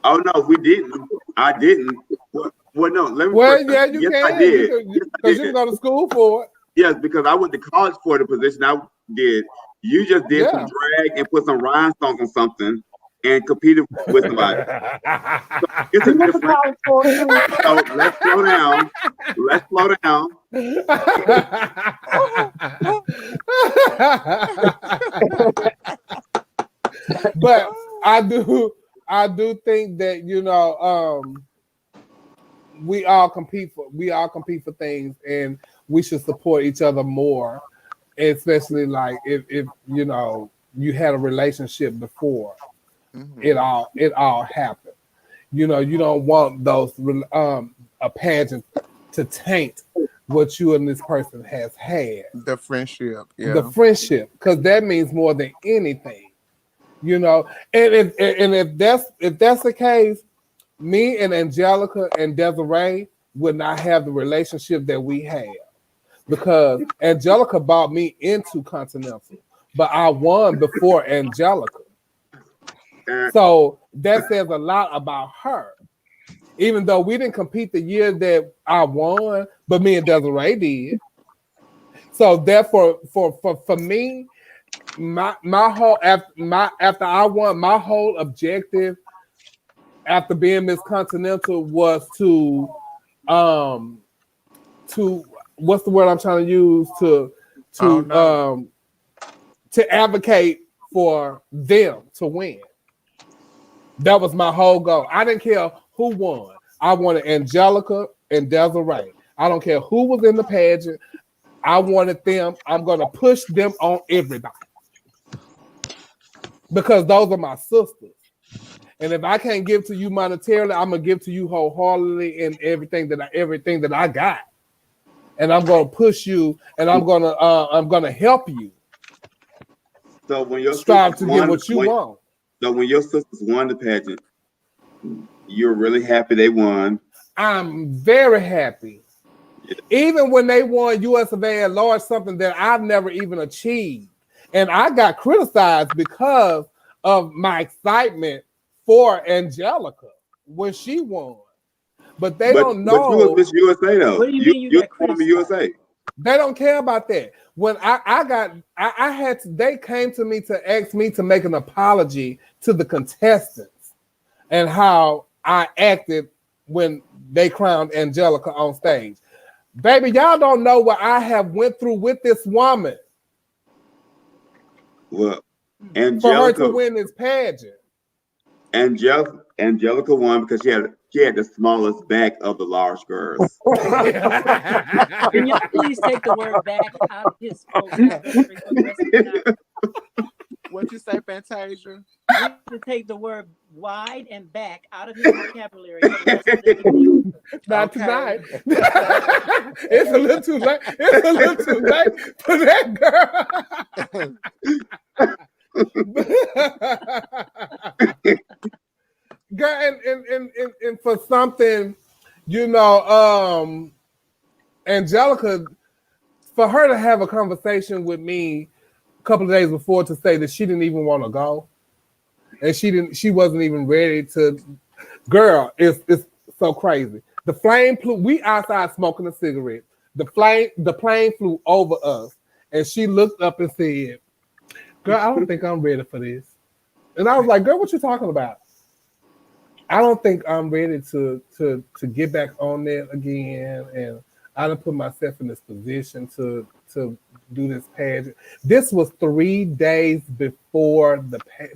Oh no, we didn't. I didn't. Well, no. Let me. Well, yeah, you yes, can. I did. Because you can go to school for it. Yes, because I went to college for the position. I did. You just did some drag and put some rhinestones on something and competed with somebody. So it's a different. So let's slow down. Let's slow down. But I do think that, you know, we all compete for things, and we should support each other more, especially like if you know you had a relationship before it all happened. You know, you don't want those a pageant to taint what you and this person has had. The friendship, yeah. The friendship, because that means more than anything. You know, and if that's the case, me and Angelica and Desiree would not have the relationship that we have, because Angelica brought me into Continental, but I won before Angelica. So that says a lot about her. Even though we didn't compete the year that I won, but me and Desiree did. So therefore, for me, my whole after I won, my whole objective after being Miss Continental was to what's the word I'm trying to use, to advocate for them to win. That was my whole goal. I didn't care who won. I wanted Angelica and Desiree. I don't care who was in the pageant. I wanted them. I'm going to push them on everybody, because those are my sisters. And if I can't give to you monetarily, I'm gonna give to you wholeheartedly in everything that I got. And I'm gonna push you, and I'm gonna help you. So when your strive to get what you want. So when your sisters won the pageant, you're really happy they won. I'm very happy. Yeah. Even when they won US of A at large, something that I've never even achieved. And I got criticized because of my excitement for Angelica when she won. But they don't know. But you was Miss USA though. What do you mean you got criticized? USA. They don't care about that. When they came to me to ask me to make an apology to the contestants and how I acted when they crowned Angelica on stage. Baby, y'all don't know what I have went through with this woman. Well, for her to win this pageant. Angelica won because she had the smallest back of the large girls. Can y'all please take the word back out of his vocabulary for the rest of the night? What you say, Fantasia? We need to take the word wide and back out of his vocabulary for the rest of the evening. Not tonight. It's a little too late. It's a little too late for that girl. Girl, and for something, you know, Angelica, for her to have a conversation with me a couple of days before to say that she didn't even want to go, and she wasn't even ready to. Girl, it's so crazy. The flame flew. We outside smoking a cigarette. The plane flew over us, and she looked up and said, "Girl, I don't think I'm ready for this." And I was like, "Girl, what you talking about?" I don't think I'm ready to get back on there again, and I done put myself in this position to do this pageant. This was 3 days before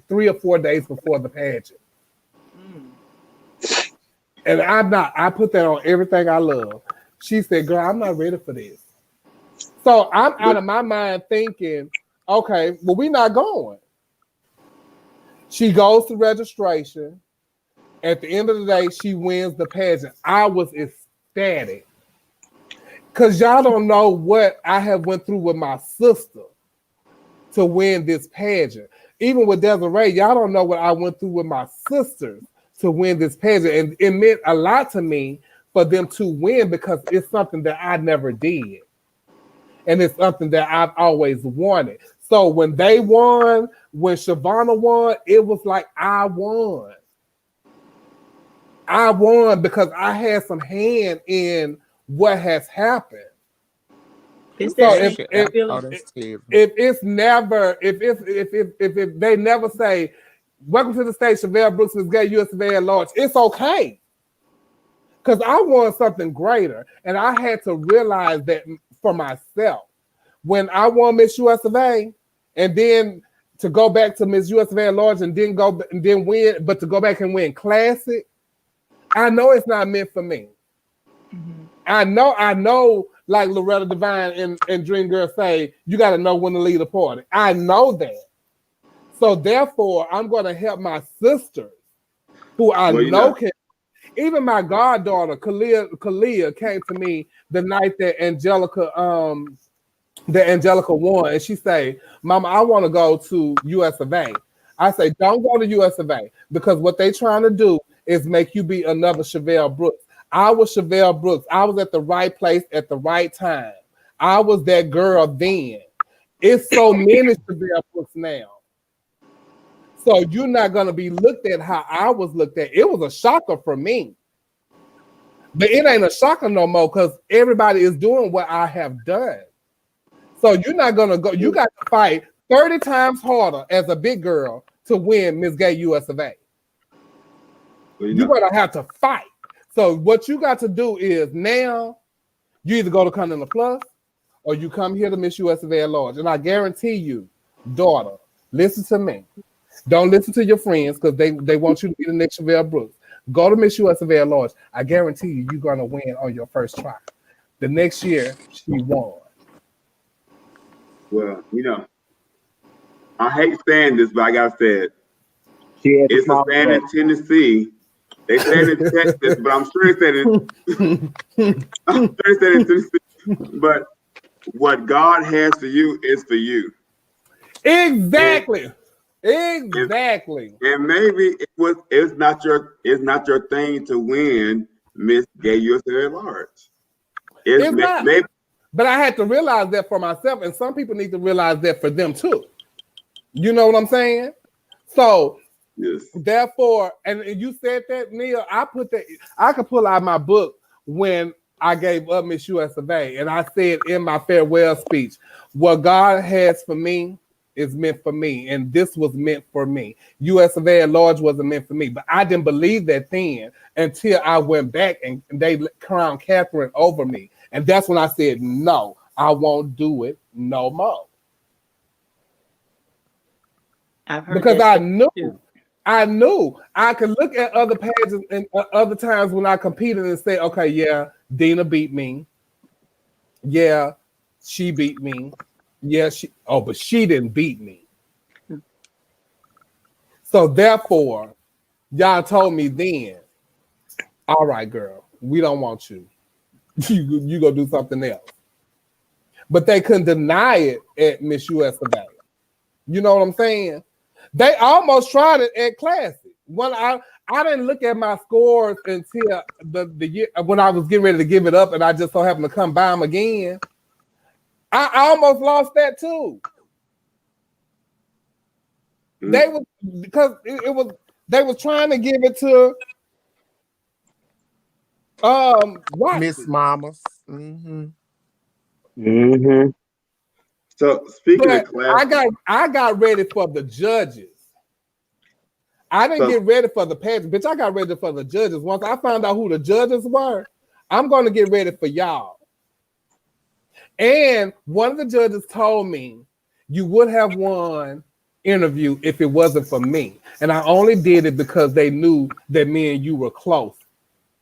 3 or 4 days before the pageant. And I put that on everything I love. She said, "Girl, I'm not ready for this." So I'm out of my mind thinking, okay, well, we're not going. She goes to registration. At the end of the day, she wins the pageant. I was ecstatic. Because y'all don't know what I have went through with my sister to win this pageant. Even with Desiree, y'all don't know what I went through with my sisters to win this pageant. And it meant a lot to me for them to win because it's something that I never did. And it's something that I've always wanted. So when they won, when Shavonna won, it was like I won. I won because I had some hand in what has happened. If they never say, "Welcome to the stage, Chevelle Brooks, Miss Gay, U.S. Surveyor Large," it's okay. Because I want something greater. And I had to realize that for myself. When I won Miss US of A, and then to go back to Miss US of A Large and then win, but to go back and win Classic, I know it's not meant for me. Mm-hmm. I know, like Loretta Devine and Dream Girl say, you got to know when to lead a party. I know that. So therefore, I'm going to help my sisters who I know can. Even my goddaughter, Kalia came to me the night that Angelica won, and she say, "Mama, I want to go to US of A." I say, "Don't go to US of A because what they trying to do is make you be another Chevelle Brooks." I was Chevelle Brooks. I was at the right place at the right time. I was that girl then. It's so many Chevelle Brooks now. So you're not going to be looked at how I was looked at. It was a shocker for me. But it ain't a shocker no more because everybody is doing what I have done. So you're not going to go. You got to fight 30 times harder as a big girl to win Miss Gay US of A. You're going to have to fight. So what you got to do is now you either go to Continental Plus or you come here to Miss US of A at Large. And I guarantee you, daughter, listen to me. Don't listen to your friends because they want you to be the next Chevelle Brooks. Go to Miss US of A at Large. I guarantee you, you're going to win on your first try. The next year, she won. Well, I hate saying this, but I got to say it. It's a saying in Tennessee. They say it in Texas, but I'm sure it's said in Tennessee. But what God has for you is for you. Exactly. Exactly. And maybe it's not your thing to win Miss Gay USA at Large. It's not. Maybe, but I had to realize that for myself, and some people need to realize that for them too. You know what I'm saying? So yes. Therefore, and you said that, Neil, I could pull out my book when I gave up Miss US of A, and I said in my farewell speech, what God has for me is meant for me, and this was meant for me. US of A at large wasn't meant for me, but I didn't believe that then until I went back and they crowned Catherine over me. And that's when I said, no, I won't do it no more. Because I knew I could look at other pages and other times when I competed and say, okay, yeah, Dina beat me. Yeah, she beat me. Yeah, but she didn't beat me. So therefore, y'all told me then, all right, girl, we don't want you. You go do something else. But they couldn't deny it at Miss US of A. You know what I'm saying? They almost tried it at Classic. When I didn't look at my scores until the year when I was getting ready to give it up, and I just so happened to come by them again. I almost lost that too. They was because it was they was trying to give it to Miss Mamas. So speaking of class, I got ready for the judges. I didn't get ready for the pageant, bitch. I got ready for the judges. Once I found out who the judges were, I'm going to get ready for y'all. And one of the judges told me you would have won interview if it wasn't for me. And I only did it because they knew that me and you were close.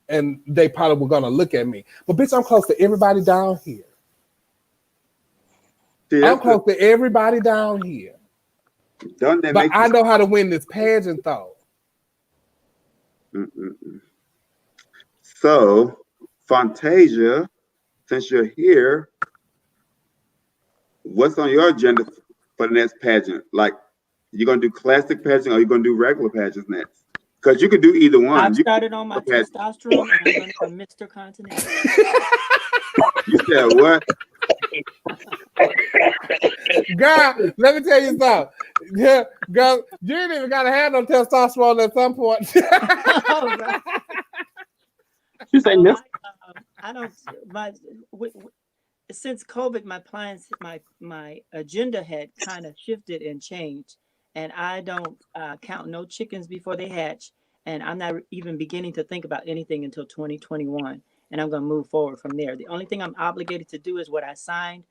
And they probably were going to look at me. But bitch, I'm close to everybody down here. I'm close to everybody down here. But I know how to win this pageant, though. So, Fantasia, since you're here, what's on your agenda for the next pageant? Like, you gonna do classic pageant or you gonna do regular pageants next? Because you could do either one. I've started on my testosterone, and I'm going for Mr. Continental. You said what? Girl, let me tell you something. Yeah, girl, you ain't even gotta have no testosterone at some point. You say this? I don't. Since COVID, my plans, my agenda had kind of shifted and changed, and I don't count no chickens before they hatch, and I'm not even beginning to think about anything until 2021, and I'm going to move forward from there. The only thing I'm obligated to do is what I signed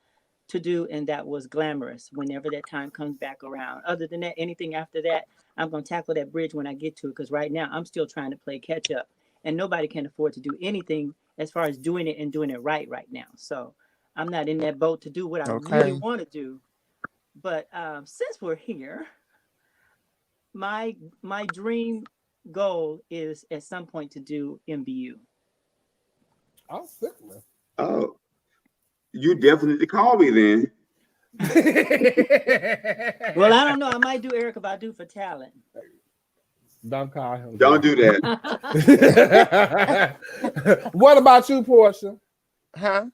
to do, and that was glamorous whenever that time comes back around. Other than that, anything after that, I'm going to tackle that bridge when I get to it, because right now I'm still trying to play catch up, and nobody can afford to do anything as far as doing it and doing it right now. So I'm not in that boat to do what I really want to do. But since we're here, my dream goal is at some point to do MBU. Oh, sickness. Oh, you definitely need to call me then. Well, I don't know. I might do Erica Badu for talent. Don't call him. Don't do that. What about you, Portia? Huh?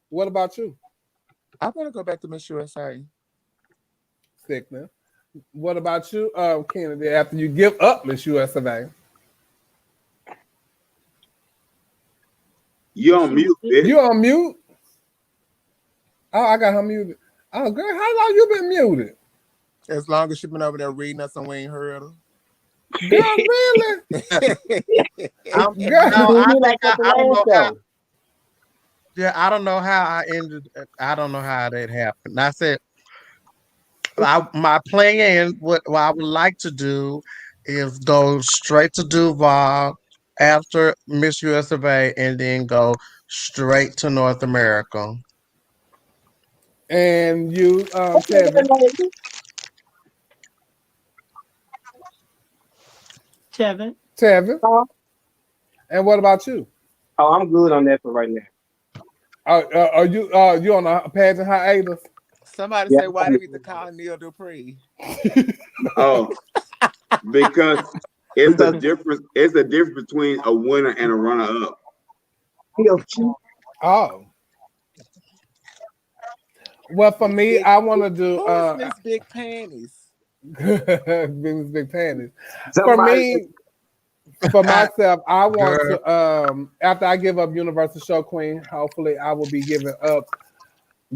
What about you? I want to go back to Miss USA. Sickness. What about you, Kennedy, after you give up Miss USA? You on mute, bitch. You on mute? Oh, I got her muted. Oh, girl, how long you been muted? As long as she been over there reading us and we ain't heard her. Girl, really? I don't know how I ended. I don't know how that happened. I said, my plan, what I would like to do is go straight to Duval after Miss US of A and then go straight to North America. And you, Kevin? Tevin. And what about you? Oh, I'm good on that for right now. Are you on a pageant hiatus? Somebody say, why did we call Neil Dupree? Oh, because it's a difference. It's a difference between a winner and a runner-up. Oh. Well, for me, I want to do. Who's Miss Big Panties? Miss Big Panties. For me, for myself, I want to. After I give up Universal Show Queen, hopefully, I will be giving up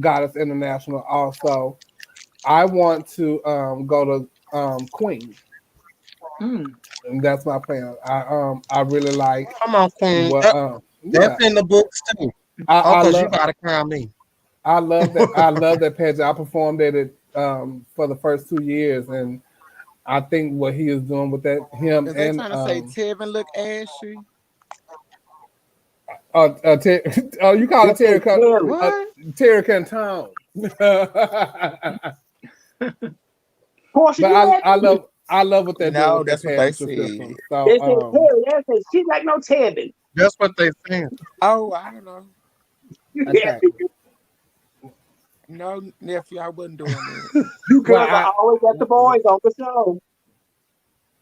Goddess International also. I want to go to Queen. And that's my plan. I really like. Come on, Queen. What, that's in the books too. Because you gotta crown me. I love that. I love that pageant. I performed at it for the first 2 years, and I think what he is doing with that, him Is they and trying to say Tevin look ashy? You call it Terry Cantone. But I love what they're doing with that's that what they system. said. So, they said Terry. They said she like no Tevin. That's what they saying. Oh, I don't know. Okay. No, nephew, I wasn't doing that. You girls are always at the boys on the show.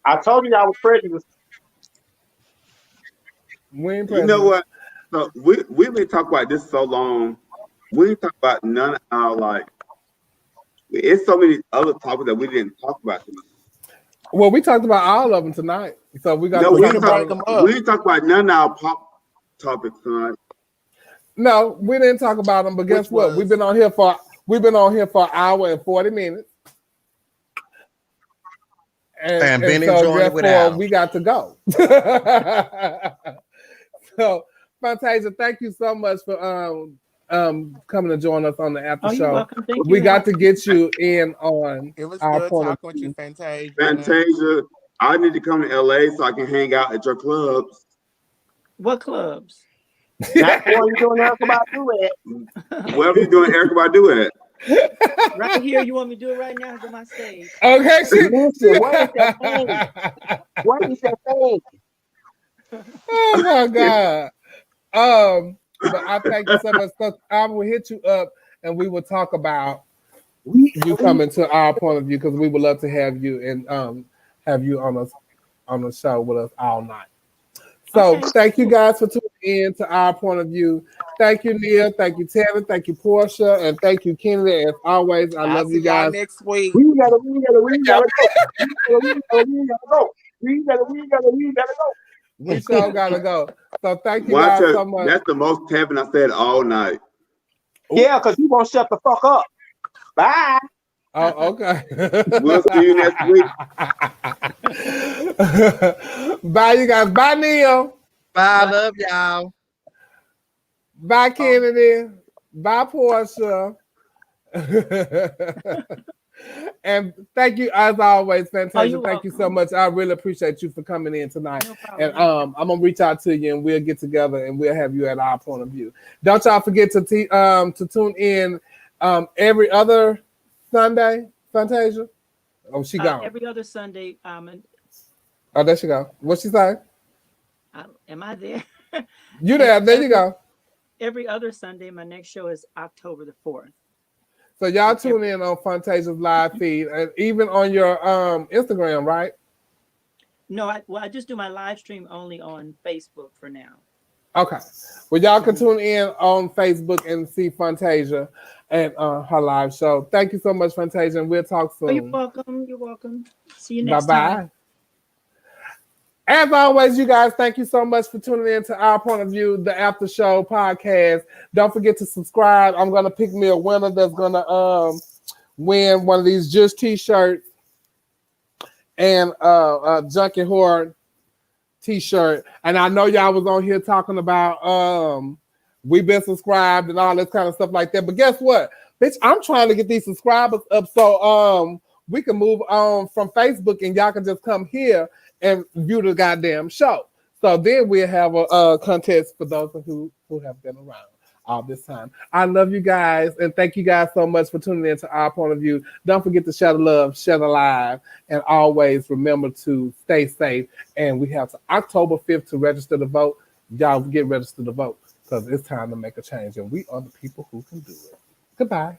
I told you I was prejudiced. You know what? So we've been talking about this so long. We didn't talk about none of our it's so many other topics that we didn't talk about tonight. Well, we talked about all of them tonight, so we got we didn't talk about none of our pop topics tonight. No, we didn't talk about them. But guess what? We've been on here for an hour and 40 minutes. And so therefore we got to go. So Fantasia, thank you so much for coming to join us on the after show. Welcome. Thank we you. got to get you in on it was our good point talking with you, Fantasia. Fantasia, I need to come to LA so I can hang out at your clubs. What clubs? That's what you're doing Erykah Badu at. Wherever you're doing Erykah Badu at. Right here, you want me to do it right now? It's on my stage. Okay. Listen, what is that thing? What is that thing? Oh my God. But I thank you so much. So I will hit you up and we will talk about you coming to our point of view, because we would love to have you and have you on the show with us all night. So thank you guys for tuning in to our point of view. Thank you, Neil. Thank you, Tevin. Thank you, Portia, and thank you, Kennedy. As always, I love you guys. Next week. We gotta go. We sure gotta go. So thank you guys so much. That's the most Tevin I said all night. Yeah, because you won't shut the fuck up. Bye. Oh, okay. We'll see you next week. Bye, you guys. Bye, Neil. Bye. I love y'all. Bye, Kennedy. Bye, Portia. And thank you, as always, Fantasia. Thank you so much. I really appreciate you for coming in tonight. No problem. And I'm gonna reach out to you, and we'll get together, and we'll have you at our point of view. Don't y'all forget to tune in every other Sunday, Fantasia. Oh, she gone. Every other Sunday. Oh, there she go. What she say? Am I there? You there? There you go. Every other Sunday. My next show is October the 4th. So y'all tune in on Fantasia's live feed, and even on your Instagram, right? No, I just do my live stream only on Facebook for now. Okay. Well, y'all can tune in on Facebook and see Fantasia and her live show. Thank you so much, Fantasia, and we'll talk soon. Oh, you're welcome. You're welcome. See you next time. As always, you guys, thank you so much for tuning in to our point of view, the After Show podcast. Don't forget to subscribe. I'm gonna pick me a winner that's gonna win one of these Just t-shirts and a Junkie Horde t-shirt. And I know y'all was on here talking about we've been subscribed and all this kind of stuff like that. But guess what? Bitch, I'm trying to get these subscribers up so we can move on from Facebook and y'all can just come here and view the goddamn show. So then we'll have a contest for those who have been around all this time. I love you guys, and thank you guys so much for tuning in to our point of view. Don't forget to share the love, share the live, and always remember to stay safe. And we have to October 5th to register to vote. Y'all get registered to vote because it's time to make a change, and we are the people who can do it. Goodbye.